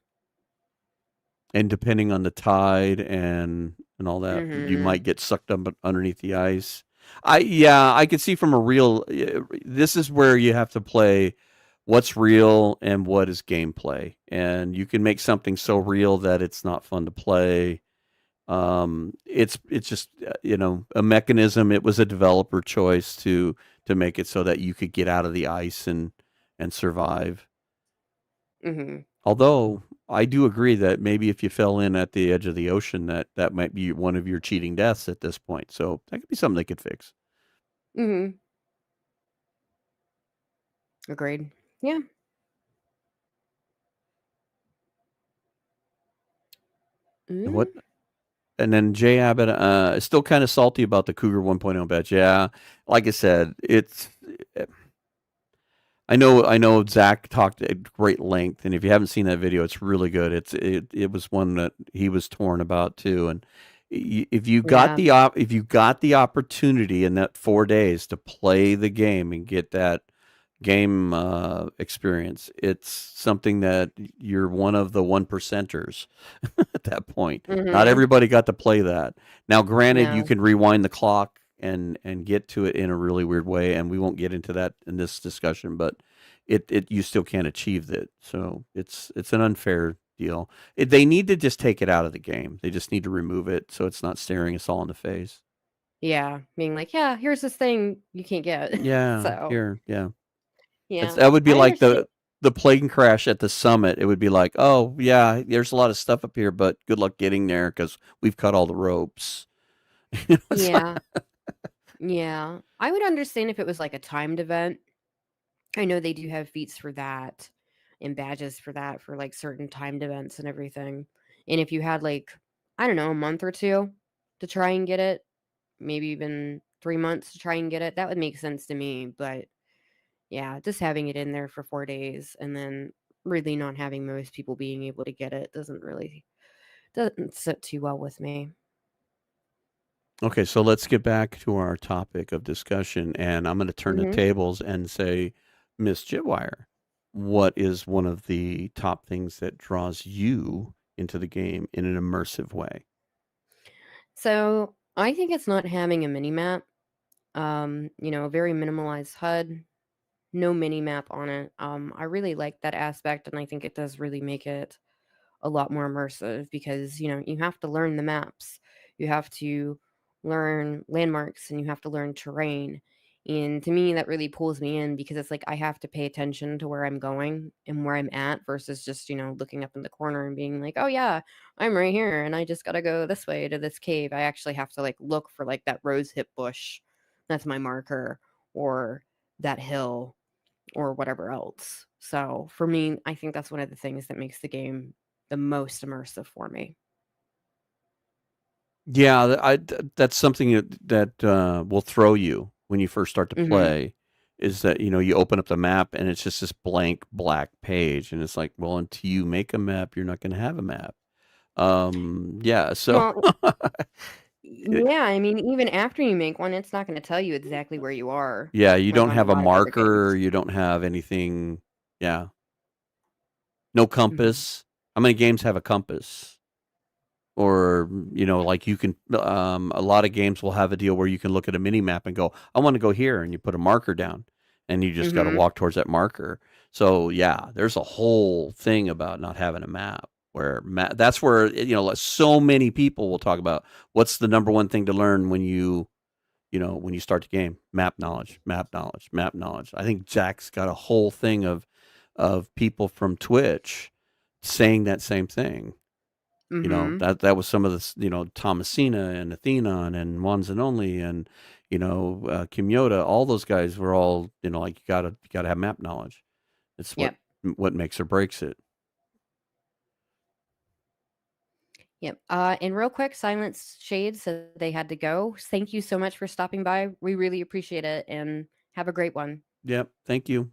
and depending on the tide and all that, you Mhm. might get sucked up underneath the ice. I could see from a real. This is where you have to play what's real and what is gameplay, and you can make something so real that it's not fun to play. It's just a mechanism. It was a developer choice to make it so that you could get out of the ice and survive. Mhm. Although I do agree that maybe if you fell in at the edge of the ocean, that might be one of your cheating deaths at this point. So that could be something they could fix. Mhm. Agreed. Yeah. And what? Mm, And then Jay Abbott is still kind of salty about the Cougar 1.0 badge. Yeah, like I said, I know Zach talked at great length, and if you haven't seen that video, it's really good. It was one that he was torn about too. And yeah. if you got the opportunity in that 4 days to play the game and get that game experience, it's something that you're one of the one percenters at that point. Not Mhm. everybody got to play that. Now, granted, you No. can rewind the clock and get to it in a really weird way, and we won't get into that in this discussion. But it you still can't achieve that. So it's an unfair deal. They need to just take it out of the game. They just need to remove it so it's not staring us all in the face. Yeah, being like, "Yeah, here's this thing you can't get." Yeah, So, here, yeah. yeah, That would be I like understand. the plane crash at the summit. It would be like, oh yeah, there's a lot of stuff up here, but good luck getting there because we've cut all the ropes. It's like, Yeah, yeah. I would understand if it was like a timed event. I know they do have feats for that and badges for that for like certain timed events and everything. And if you had like, I don't know, a month or two to try and get it, maybe even 3 months to try and get it, that would make sense to me. But yeah, just having it in there for 4 days and then really not having most people being able to get it doesn't sit too well with me. okay, so let's get back to our topic of discussion, and I'm going to turn the Hmm. tables and say, Miss Jitwire, what is one of the top things that draws you into the game in an immersive way? So I think it's not having a mini map. A very minimalized HUD, no mini map on it. I really like that aspect, and I think it does really make it a lot more immersive because you have to learn the maps, you have to learn landmarks, and you have to learn terrain. And to me, that really pulls me in because it's like I have to pay attention to where I'm going and where I'm at versus just looking up in the corner and being like, oh yeah, I'm right here and I just gotta go this way to this cave. I actually have to like look for like that rose hip bush, that's my marker, or that hill or whatever else. So for me, I think that's one of the things that makes the game the most immersive for me. Yeah, that's something that will throw you when you first start to Mhm. play. Is that you open up the map and it's just this blank black page, and it's like, well, until you make a map, you're not going to have a map. Yeah, so Well, yeah, I mean, even after you make one, it's not going to tell you exactly where you are, yeah, you like don't on a have a lot of other marker, games. you don't have anything. Yeah, no Mhm. compass. How many games have a compass? Or like you can a lot of games will have a deal where you can look at a mini map and go, I want to go here, and you put a marker down and you just got to Mhm. walk towards that marker. So yeah, there's a whole thing about not having a map where that's where like so many people will talk about what's the number one thing to learn when when you start the game. Map knowledge, map knowledge, map knowledge. I think Jack's got a whole thing of people from Twitch saying that same thing. Mhm. That was some of the Thomasina and Athenon and Ones and Only and Kim Yoda. All those guys were all like you gotta have map knowledge. It's what Yep. what makes or breaks it. Yep. And real quick, Silence Shades said they had to go. Thank you so much for stopping by. We really appreciate it and have a great one. Yep. Thank you.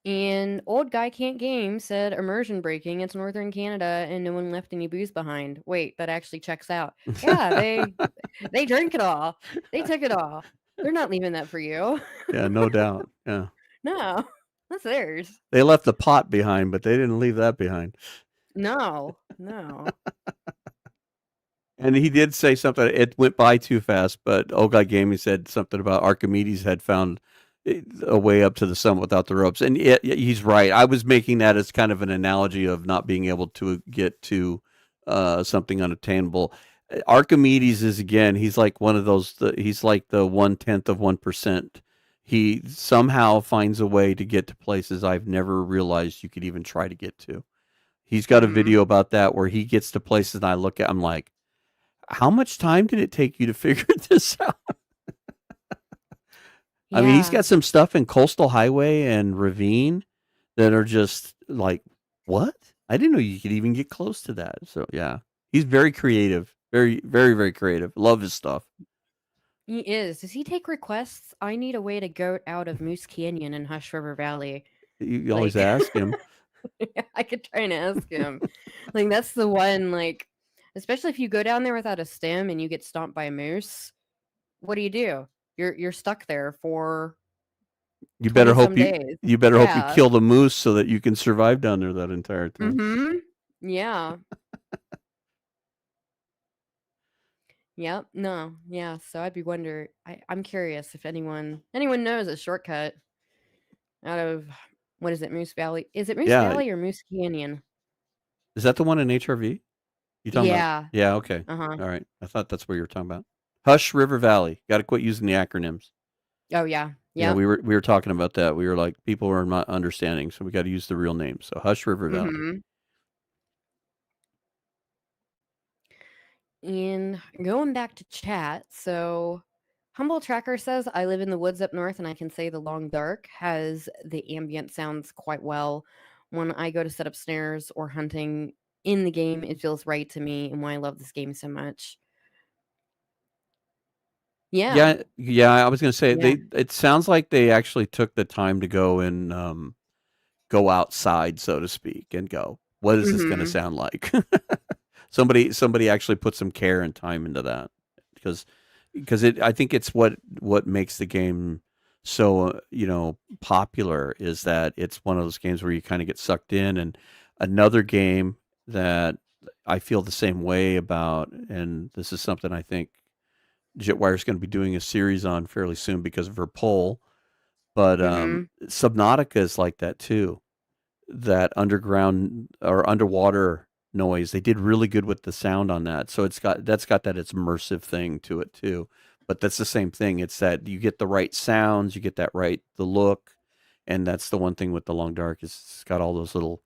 And Old Guy Can't Game said immersion breaking. It's northern Canada and no one left any booze behind. Wait, that actually checks out. Yeah, they drink it all. They took it all. They're not leaving that for you. Yeah, no doubt. Yeah, No, that's theirs. they left the pot behind, but they didn't leave that behind. No, no. And he did say something. It went by too fast, but old guy Gaming said something about Archimedes had found a way up to the summit without the ropes, and he's right. I was making that as kind of an analogy of not being able to get to something unattainable. Archimedes is again. He's like one of those. He's like the 1/10 of 1%. He somehow finds a way to get to places I've never realized you could even try to get to. He's got a Mhm. video about that where he gets to places and I look at. I'm like, how much time did it take you to figure this out? I mean, he's Yeah. got some stuff in Coastal Highway and Ravine that are just like, what? I didn't know you could even get close to that. So yeah, he's very creative, very, very, very creative. Love his stuff. He is. Does he take requests? I need a way to go out of Moose Canyon and Hush River Valley. You always Like ask him. I could try and ask him. Like that's the one, like, especially if you go down there without a stem and you get stomped by a moose, what do? You're stuck there for You better 20 hope some you days. you better hope you Yeah. kill the moose so that you can survive down there that entire time. Mhm. Yeah. Yep. No. Yeah. So I'd be wonder. I'm curious if anyone knows a shortcut out of what is it, Moose Valley? Is it Moose Yeah, Valley or Moose Canyon? is that the one in HRV? You talking about? Yeah. Yeah, okay. Uh-huh. All right. I thought that's what you were talking about. Hush River Valley. Got to quit using the acronyms. Oh yeah. Yeah, Yep. we were talking about that. We were like, people are not understanding, so we got to use the real name. So Hush River Valley. Mhm. And going back to chat, so Humble Tracker says I live in the woods up north and I can say the long dark has the ambient sounds quite well. When I go to set up snares or hunting in the game, it feels right to me and why I love this game so much. Yeah. Yeah, yeah. I was gonna say Yeah. they. It sounds like they actually took the time to go and go outside, so to speak, and go. What is this going to Mhm. sound like? Somebody actually put some care and time into that because it. I think it's what makes the game so popular is that it's one of those games where you kind of get sucked in. And another game that I feel the same way about, and this is something I think Jetwire's going to be doing a series on fairly soon because of her poll. But Mhm. Subnautica is like that too. That underground or underwater noise, they did really good with the sound on that. So that's got that it's immersive thing to it too. But that's the same thing. It's that you get the right sounds, you get that right the look, and that's the one thing with the Long Dark is it's got all those little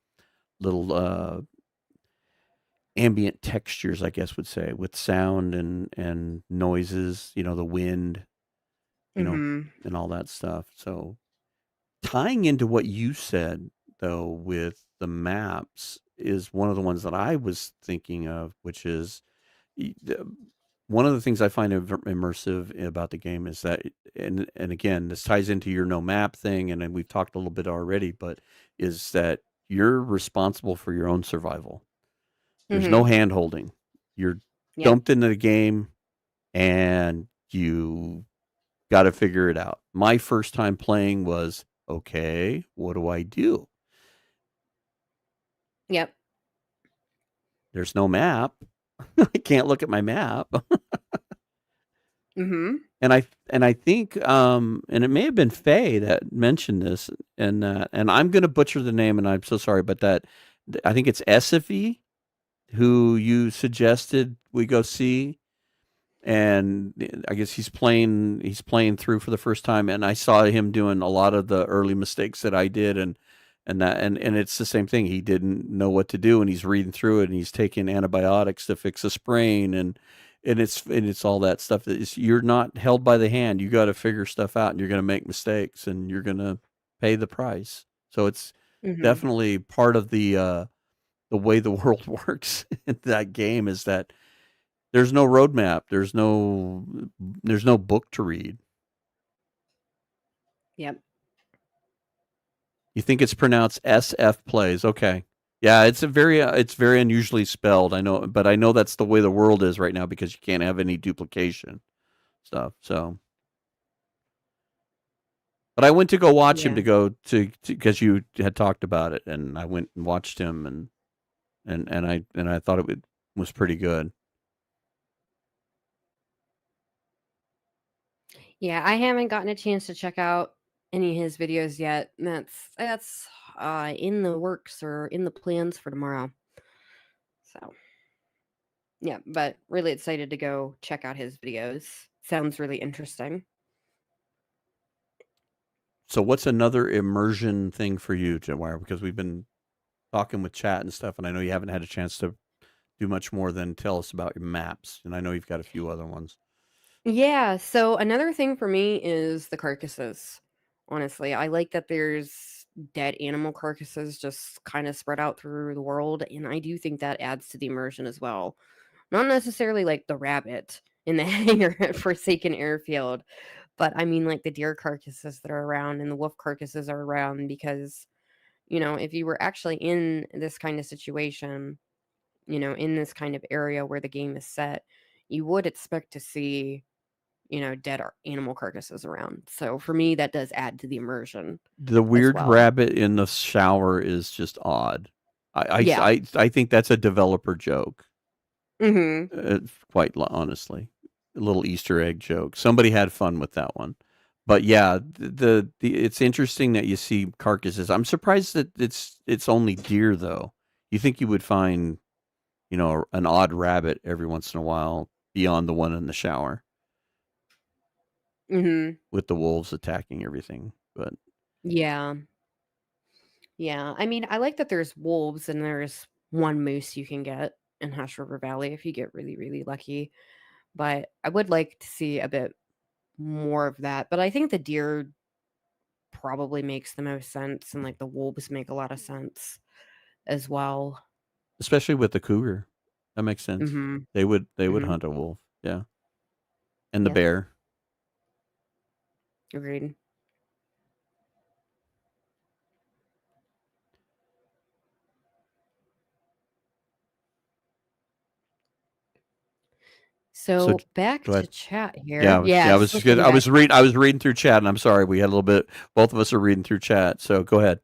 ambient textures, I guess would say, with sound and noises. The wind, you know, Mhm. and all that stuff. So tying into what you said though with the maps is one of the ones that I was thinking of, which is one of the things I find immersive about the game is that, and again, this ties into your no map thing, and then we've talked a little bit already, but is that you're responsible for your own survival. There's no Mhm. hand holding. You're Yep. dumped into the game and you got to figure it out. My first time playing was okay, what do I do? Yep. There's no map. I can't look at my map. Mhm. And I think and it may have been Faye that mentioned this and I'm going to butcher the name and I'm so sorry but that I think it's Esifi who you suggested we go see and I guess he's playing through for the first time and I saw him doing a lot of the early mistakes that I did and it's the same thing. He didn't know what to do and he's reading through it and he's taking antibiotics to fix a sprain and it's all that stuff that is you're not held by the hand. You got to figure stuff out and you're going to make mistakes and you're going to pay the price. So it's Mhm. definitely part of the way the world works in that game is that there's no roadmap. There's no book to read. Yep. You think it's pronounced SF plays. Okay. Yeah, it's very unusually spelled. I know, but I know that's the way the world is right now because you can't have any duplication stuff. So, but I went to go watch him Yeah. to go to because you had talked about it, and I went and watched him, and I thought was pretty good. Yeah, I haven't gotten a chance to check out any of his videos yet. That's in the works or in the plans for tomorrow. So yeah, but really excited to go check out his videos. Sounds really interesting. So, what's another immersion thing for you, Jetwire? Because we've been talking with chat and stuff, and I know you haven't had a chance to do much more than tell us about your maps, and I know you've got a few other ones. Yeah, so another thing for me is the carcasses. Honestly, I like that there's dead animal carcasses just kind of spread out through the world, and I do think that adds to the immersion as well. Not necessarily like the rabbit in the hangar at Forsaken Airfield, but I mean like the deer carcasses that are around and the wolf carcasses are around because, if you were actually in this kind of situation, in this kind of area where the game is set, you would expect to see, dead animal carcasses around. So for me, that does add to the immersion The as weird well. rabbit in the shower is just odd. Yeah. I think that's a developer joke, Mhm. quite honestly. little Easter egg joke. Somebody had fun with that one. But yeah, the it's interesting that you see carcasses. I'm surprised that it's only deer though. You think you would find, an odd rabbit every once in a while beyond the one in the shower Mhm. with the wolves attacking everything. But Yeah. Yeah. I mean, I like that there's wolves and there's one moose you can get in Hash River Valley if you get really, really lucky. But I would like to see a bit more of that. But I think the deer probably makes the most sense, and like the wolves make a lot of sense as well. especially with the cougar, that makes sense. Mhm. They would Mhm. hunt a wolf, yeah, and the Yep. bear. Agreed. So So back go to ahead. chat here. Yeah, Yeah, yeah. I just was just good. looking back. I was reading through chat, and I'm sorry we had a little bit. Both of us are reading through chat. So go ahead.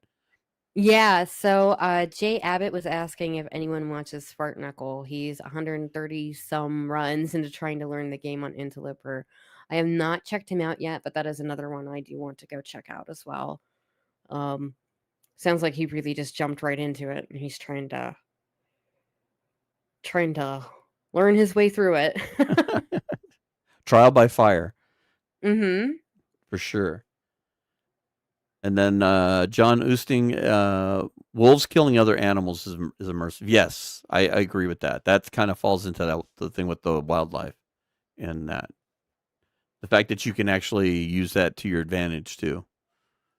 Yeah, so Jay Abbott was asking if anyone watches Fart Knuckle. He's 130 some runs into trying to learn the game on Interloper. I have not checked him out yet, but that is another one I do want to go check out as well. Um, sounds like he really just jumped right into it, and he's trying to learn his way through it. Trial by fire Mhm. for sure. And then John Oosting, wolves killing other animals is immersive. Yes, I agree with that. That kind of falls into the thing with the wildlife and that the fact that you can actually use that to your advantage too.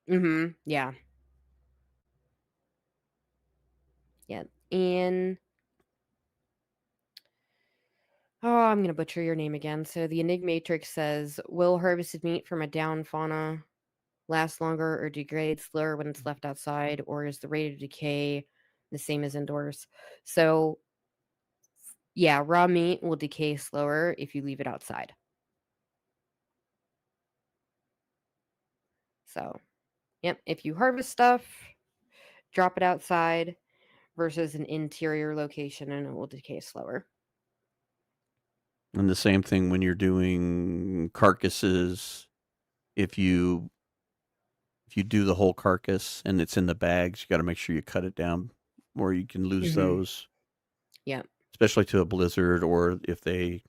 Mhm. Yeah. Yeah. And I'm gonna butcher your name again. So the Enigmatrix says, "Will harvested meat from a down fauna last longer or degrade slower when it's left outside, or is the rate of decay the same as indoors?" So yeah, raw meat will decay slower if you leave it outside. So yep, if you harvest stuff, drop it outside versus an interior location, and it will decay slower. And the same thing when you're doing carcasses. If you if you do the whole carcass and it's in the bags, you got to make sure you cut it down, or you can lose Hmm. those, Yeah. especially to a blizzard or if they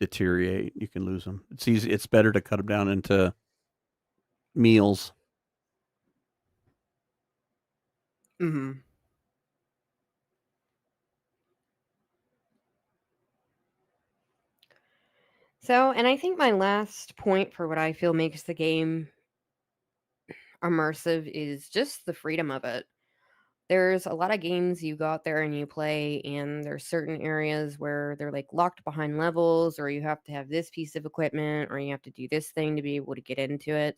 deteriorate, you can lose them. It's easy. It's better to cut them down into meals. Hmm. So, and I think my last point for what I feel makes the game immersive is just the freedom of it. There's a lot of games you go out there and you play, and there's certain areas where they're like locked behind levels, or you have to have this piece of equipment, or you have to do this thing to be able to get into it.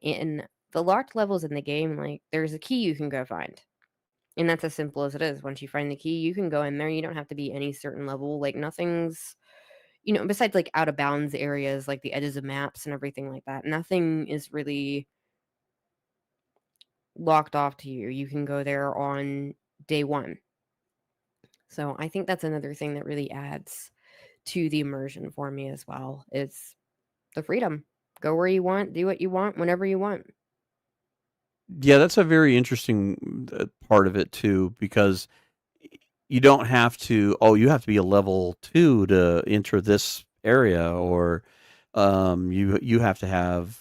And the locked levels in the game, like there's a key you can go find. And that's as simple as it is. Once you find the key, you can go in there. You don't have to be any certain level. Like nothing's, besides like out of bounds areas, like the edges of maps and everything like that, nothing is really locked off to you. You can go there on day one. So I think that's another thing that really adds to the immersion for me as well. It's the freedom. Go where you want, do what you want, whenever you want. Yeah, that's a very interesting part of it too, because you don't have to. Oh, you have to be a level 2 to enter this area, or you have to have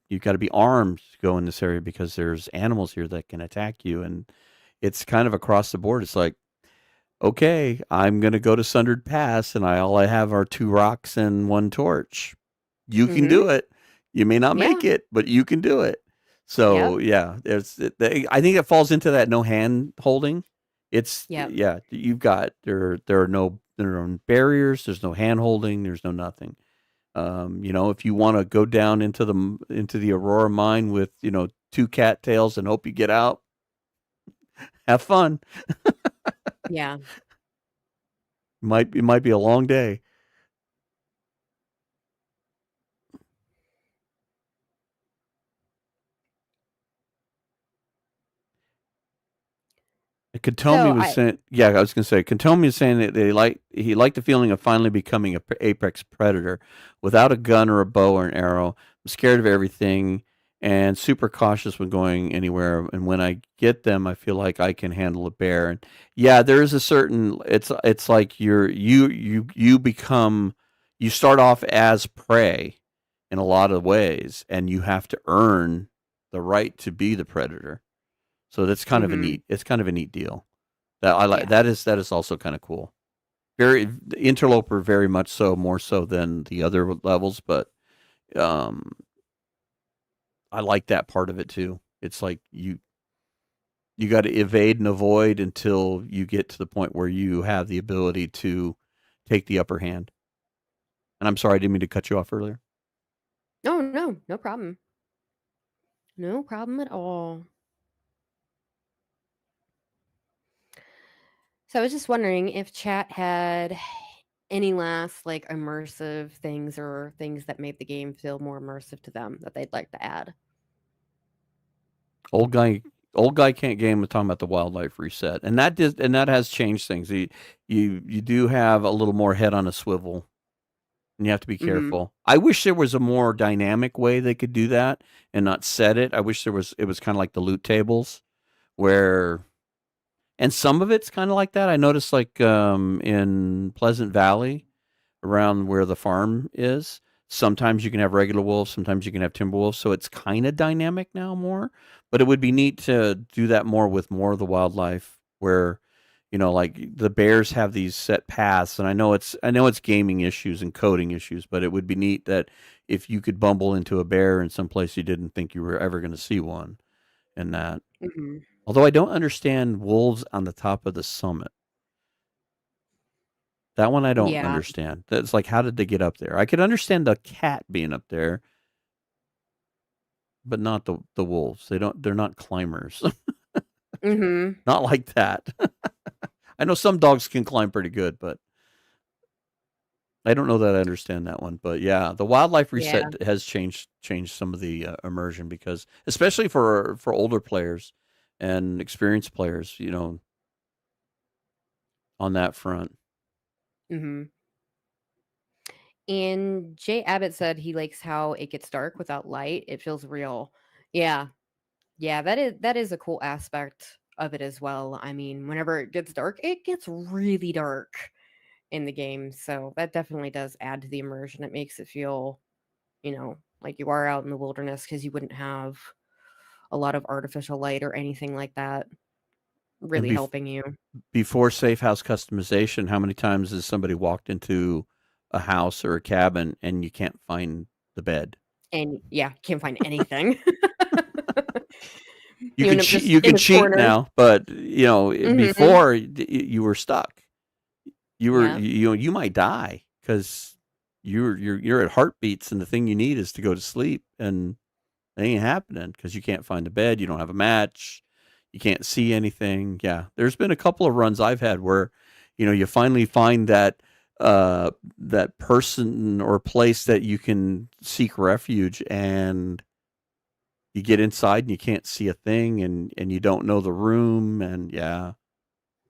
you got to be armed to go in this area because there's animals here that can attack you, and it's kind of across the board. It's like, okay, I'm gonna go to Sundered Pass, and all I have are 2 rocks and 1 torch. You can Mhm. do it. You may not Yeah. make it, but you can do it. So Yep. yeah, I think it falls into that no hand holding. It's Yep. yeah, you've got there are no barriers. There's no hand holding. There's no nothing. If you want to go down into the Aurora mine with 2 cattails and hope you get out, have fun. Yeah. It might be a long day. Katomi So was I saying, yeah, I was going to say, Katomi is saying that he liked the feeling of finally becoming a apex predator without a gun or a bow or an arrow. I'm scared of everything and super cautious when going anywhere. And when I get them, I feel like I can handle a bear. And yeah, there is a certain. It's like you become you start off as prey in a lot of ways, and you have to earn the right to be the predator. So that's kind of a mhm. neat. It's kind of a neat deal. That I like. Yeah. That is also kind of cool. Very interloper, very much so, more so than the other levels. But um, I like that part of it too. It's like you got to evade and avoid until you get to the point where you have the ability to take the upper hand. And I'm sorry, I didn't mean to cut you off earlier. No, no, no problem. No problem at all. So I was just wondering if chat had any last like immersive things or things that made the game feel more immersive to them that they'd like to add. Old guy, old guy can't game. Was talking about the wildlife reset, and that has changed things. You do have a little more head on a swivel, and you have to be Mhm. careful. I wish there was a more dynamic way they could do that and not set it. I wish there was. It was kind of like the loot tables, where and some of it's kind of like that. I noticed like in Pleasant Valley, around where the farm is. Sometimes you can have regular wolves, sometimes you can have timber wolves, so it's kind of dynamic now more. But it would be neat to do that more with more of the wildlife, where like the bears have these set paths, and I know it's gaming issues and coding issues, but it would be neat that if you could bumble into a bear in some place you didn't think you were ever going to see one, and that. Mhm. Although I don't understand wolves on the top of the summit. That one I don't Yeah. understand. That's like, how did they get up there? I could understand the cat being up there, but not the wolves. They're not climbers. Mhm. Not like that. I know some dogs can climb pretty good, but I don't know that I understand that one. But yeah, the wildlife Yeah. reset has changed some of the immersion, because especially for older players and experienced players, on that front. Mhm. And Jay Abbott said he likes how it gets dark without light. It feels real. Yeah. Yeah, that is a cool aspect of it as well. I mean, whenever it gets dark, it gets really dark in the game. So that definitely does add to the immersion. It makes it feel, like you are out in the wilderness because you wouldn't have a lot of artificial light or anything like that And really helping you. before safe house customization, how many times has somebody walked into a house or a cabin and you can't find the bed? And yeah, can't find anything. You You can end up just you in can a cheat corner. now, but Mhm. before you were stuck. Yeah. You might die because you're at heartbeats, and the thing you need is to go to sleep, and it ain't happening because you can't find a bed, you don't have a match, you can't see anything. Yeah, there's been a couple of runs I've had where, you finally find uh, that person or place that you can seek refuge, and you get inside and you can't see a thing, and you don't know the room, and yeah.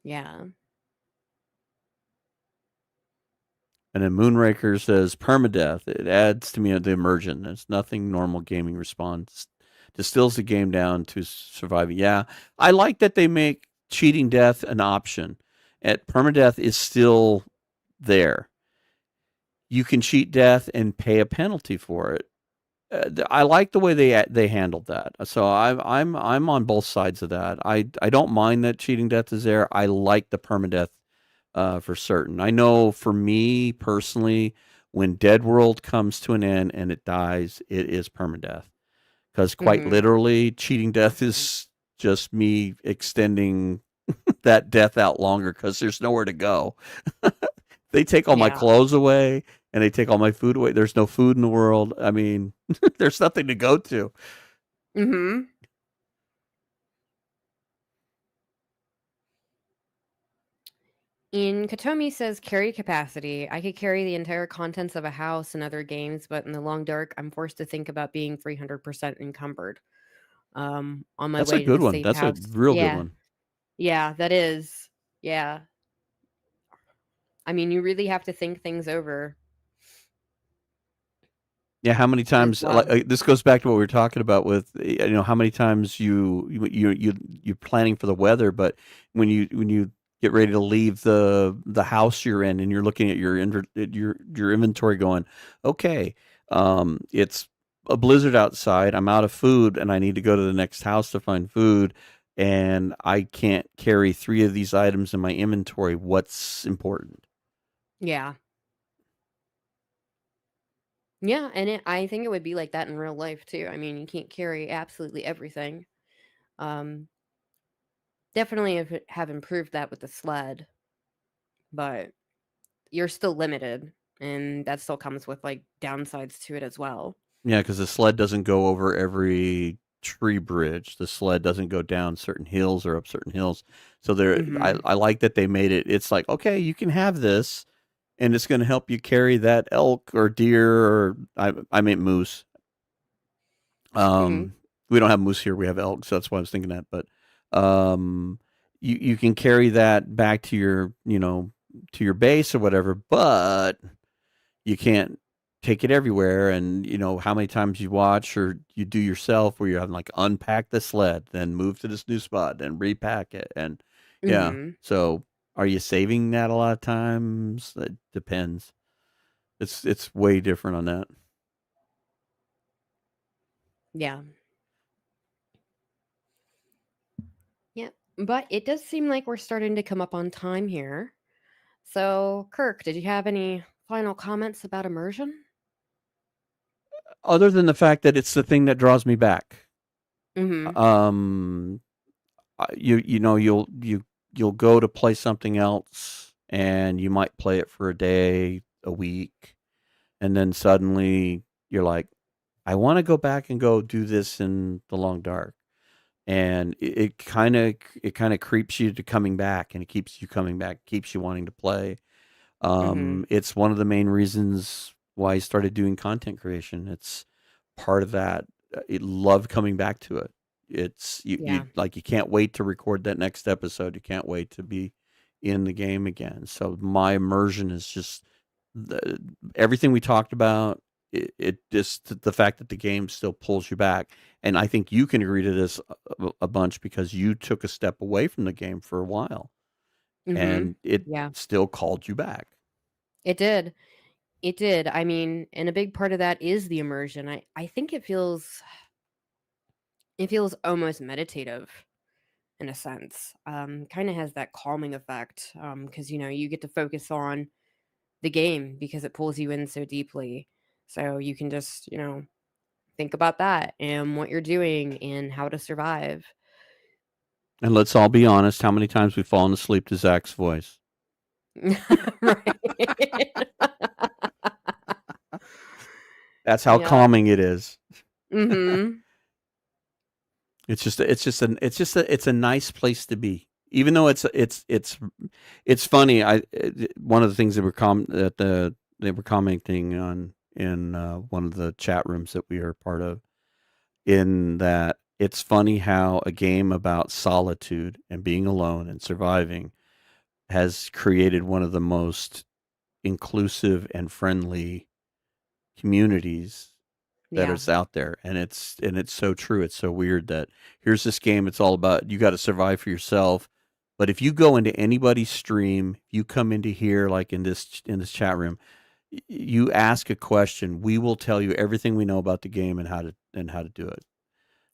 Yeah. And then Moonraker says permadeath. It adds to me the immersion. It's nothing normal gaming response. Distills the game down to surviving. Yeah, I like that they make cheating death an option. At permadeath is still there. You can cheat death and pay a penalty for it. I like the way they handled that. So I'm on both sides of that. I don't mind that cheating death is there. I like the permadeath for certain. I know for me personally, when Dead World comes to an end and it dies, it is permadeath. Because quite Mhm. literally, cheating death is just me extending that death out longer because there's nowhere to go. They take all my Yeah. clothes away and they take all my food away. There's no food in the world. I mean, there's nothing to go to. Mhm. In Katomi says carry capacity. I could carry the entire contents of a house in other games, but in the long dark, I'm forced to think about being 300% encumbered. On my That's a way to good the one. safe That's a house. real good Yeah. one. Yeah, that is. Yeah. I mean, you really have to think things over Yeah, how many as times like well. this goes back to what we were talking about with how many times you're planning for the weather, but when you get ready to leave the house you're in and you're looking at your inventory going, okay, it's a blizzard outside, I'm out of food and I need to go to the next house to find food and I can't carry 3 of these items in my inventory. What's important? Yeah. Yeah, and I think it would be like that in real life too. I mean, you can't carry absolutely everything. Um, definitely have improved that with the sled, but you're still limited, and that still comes with like downsides to it as well. Yeah, because the sled doesn't go over every tree bridge. The sled doesn't go down certain hills or up certain hills. So Mhm. I like that they made it. It's like, okay, you can have this, and it's going to help you carry that elk or deer or I mean moose. Mhm. Um, we don't have moose here. We have elk, so that's why I was thinking that. But um, you can carry that back to your base or whatever. But you can't take it everywhere. And how many times you watch or you do yourself where you're having like unpack the sled, then move to this new spot, then repack it, and yeah. Mhm. So are you saving that a lot of times? It depends. It's way different on that. Yeah. Yeah. But it does seem like we're starting to come up on time here. So, Kirk, did you have any final comments about immersion? Other than the fact that it's the thing that draws me back. Mhm. Um, you'll go to play something else, and you might play it for a day, a week, and then suddenly you're like, I want to go back and go do this in the long dark. And it kind of creeps you to coming back, and it keeps you coming back, keeps you wanting to play. Mhm. It's one of the main reasons why I started doing content creation. It's part of that. I love coming back to it. It's you Yeah. like you can't wait to record that next episode. You can't wait to be in the game again. So my immersion is just the, everything we talked about. It just the fact that the game still pulls you back, and I think you can agree to this a bunch because you took a step away from the game for a while, Mhm. and it Yeah. still called you back. It did. It did. I mean, and a big part of that is the immersion. I think it feels almost meditative in a sense. Kind of has that calming effect because you get to focus on the game because it pulls you in so deeply. So you can just think about that and what you're doing and how to survive. And let's all be honest, how many times we've fallen asleep to Zach's voice? Right. That's how Yeah. calming it is. Mhm. It's a nice place to be. Even though it's funny. One of the things they were commenting on in one of the chat rooms that we are part of, in that it's funny how a game about solitude and being alone and surviving has created one of the most inclusive and friendly communities that Yeah. is out there. And it's so true. It's so weird that here's this game, it's all about you got to survive for yourself. But if you go into anybody's stream, you come into here like in this chat room, you ask a question, we will tell you everything we know about the game and how to do it.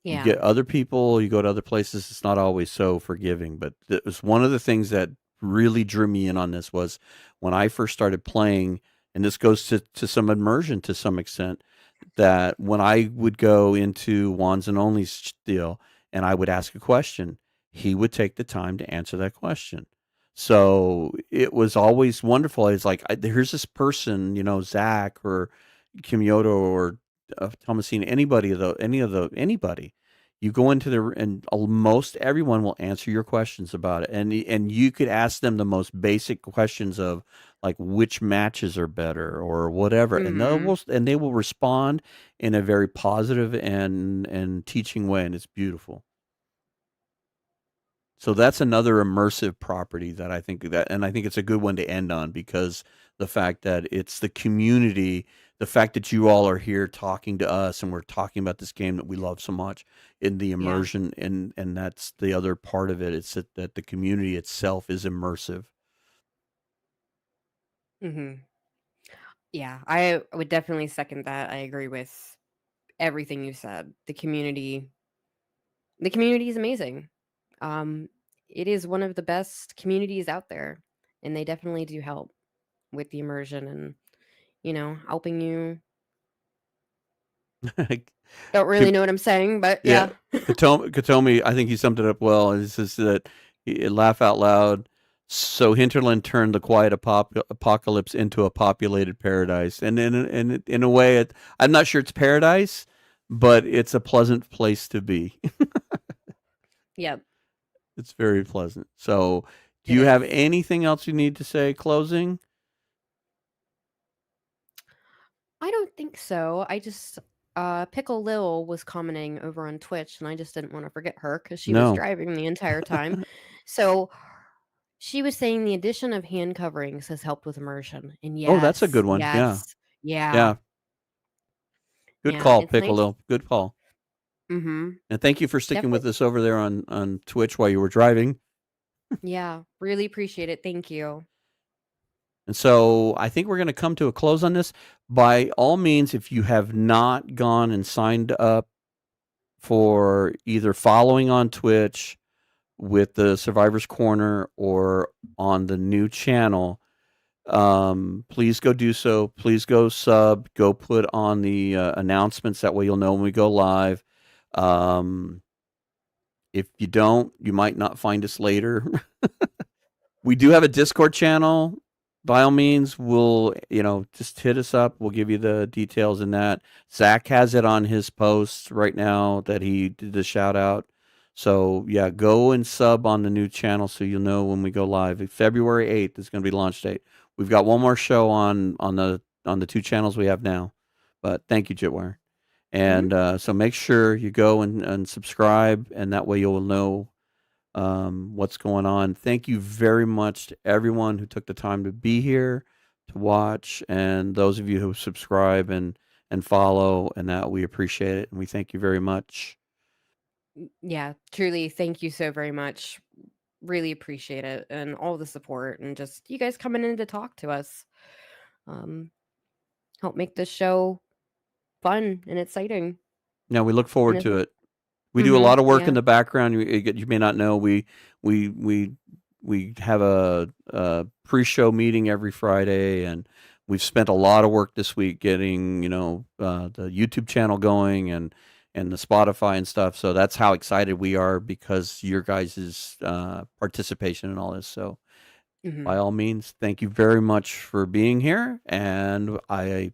You Yeah. get other people, you go to other places, it's not always so forgiving. But it was one of the things that really drew me in on this was when I first started playing, and this goes to some immersion to some extent, that when I would go into Wands and Only's deal and I would ask a question, he would take the time to answer that question. So it was always wonderful. It's like, here's this person, Zach or Kimyoto or Thomasine, anybody. You go into the and most everyone will answer your questions about it, and you could ask them the most basic questions of like which matches are better or whatever, and Mhm. they will respond in a very positive and teaching way, and it's beautiful. So that's another immersive property that I think that, and I think it's a good one to end on because the fact that it's the community, the fact that you all are here talking to us and we're talking about this game that we love so much in the Yeah. immersion, and that's the other part of it. It's that the community itself is immersive. Hmm. Yeah, I would definitely second that. I agree with everything you said. The community is amazing. Um, it is one of the best communities out there, and they definitely do help with the immersion and helping you. Don't really know what I'm saying, but Yeah, yeah. Katomi, I think he summed it up well. It says that laugh out loud. So Hinterland turned the quiet apocalypse into a populated paradise, and in a way, I'm not sure it's paradise, but it's a pleasant place to be. Yep, It's very pleasant. So, do it you have is. anything else you need to say closing? I don't think so. I just Pickle Lil was commenting over on Twitch, and I just didn't want to forget her because she was No. driving the entire time. So she was saying the addition of hand coverings has helped with immersion. And Oh, that's a yes, good one. Yeah, yes, yeah, yeah. Good yeah. call, It's nice. Piccolo. Good call. Mm-hmm. And thank you for sticking Definitely. with us over there on Twitch while you were driving. Yeah, really appreciate it. Thank you. And so I think we're going to come to a close on this. By all means, if you have not gone and signed up for either following on Twitch with the Survivor's Corner or on the new channel, please go do so. Please go sub. Go put on the announcements. That way you'll know when we go live. Um, if you don't, you might not find us later. We do have a Discord channel. By all means, we'll just hit us up. We'll give you the details in that. Zach has it on his post right now that he did the shout out. So yeah, go and sub on the new channel so you'll know when we go live. February 8th is going to be launch date. We've got one more show on the two channels we have now. But thank you, Jitwire. Hmm. And so make sure you go and subscribe, and that way you'll know what's going on. Thank you very much to everyone who took the time to be here to watch, and those of you who subscribe and follow, and that we appreciate it, and we thank you very much. Yeah, truly. Thank you so very much. Really appreciate it and all the support and just you guys coming in to talk to us. Um, Help make this show fun and exciting. Now we look And forward it's to it. We do a mm-hmm. lot of work in Yeah. the background. You may not know we we we have a pre-show meeting every Friday, and we've spent a lot of work this week getting the YouTube channel going and the Spotify and stuff. So that's how excited we are because your guys' participation in all this. So by Mm-hmm. all means, thank you very much for being here, and I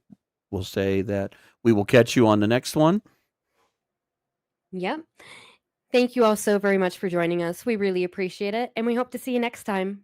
will say that we will catch you on the next one. Yep. Thank you all so very much for joining us. We really appreciate it, and we hope to see you next time.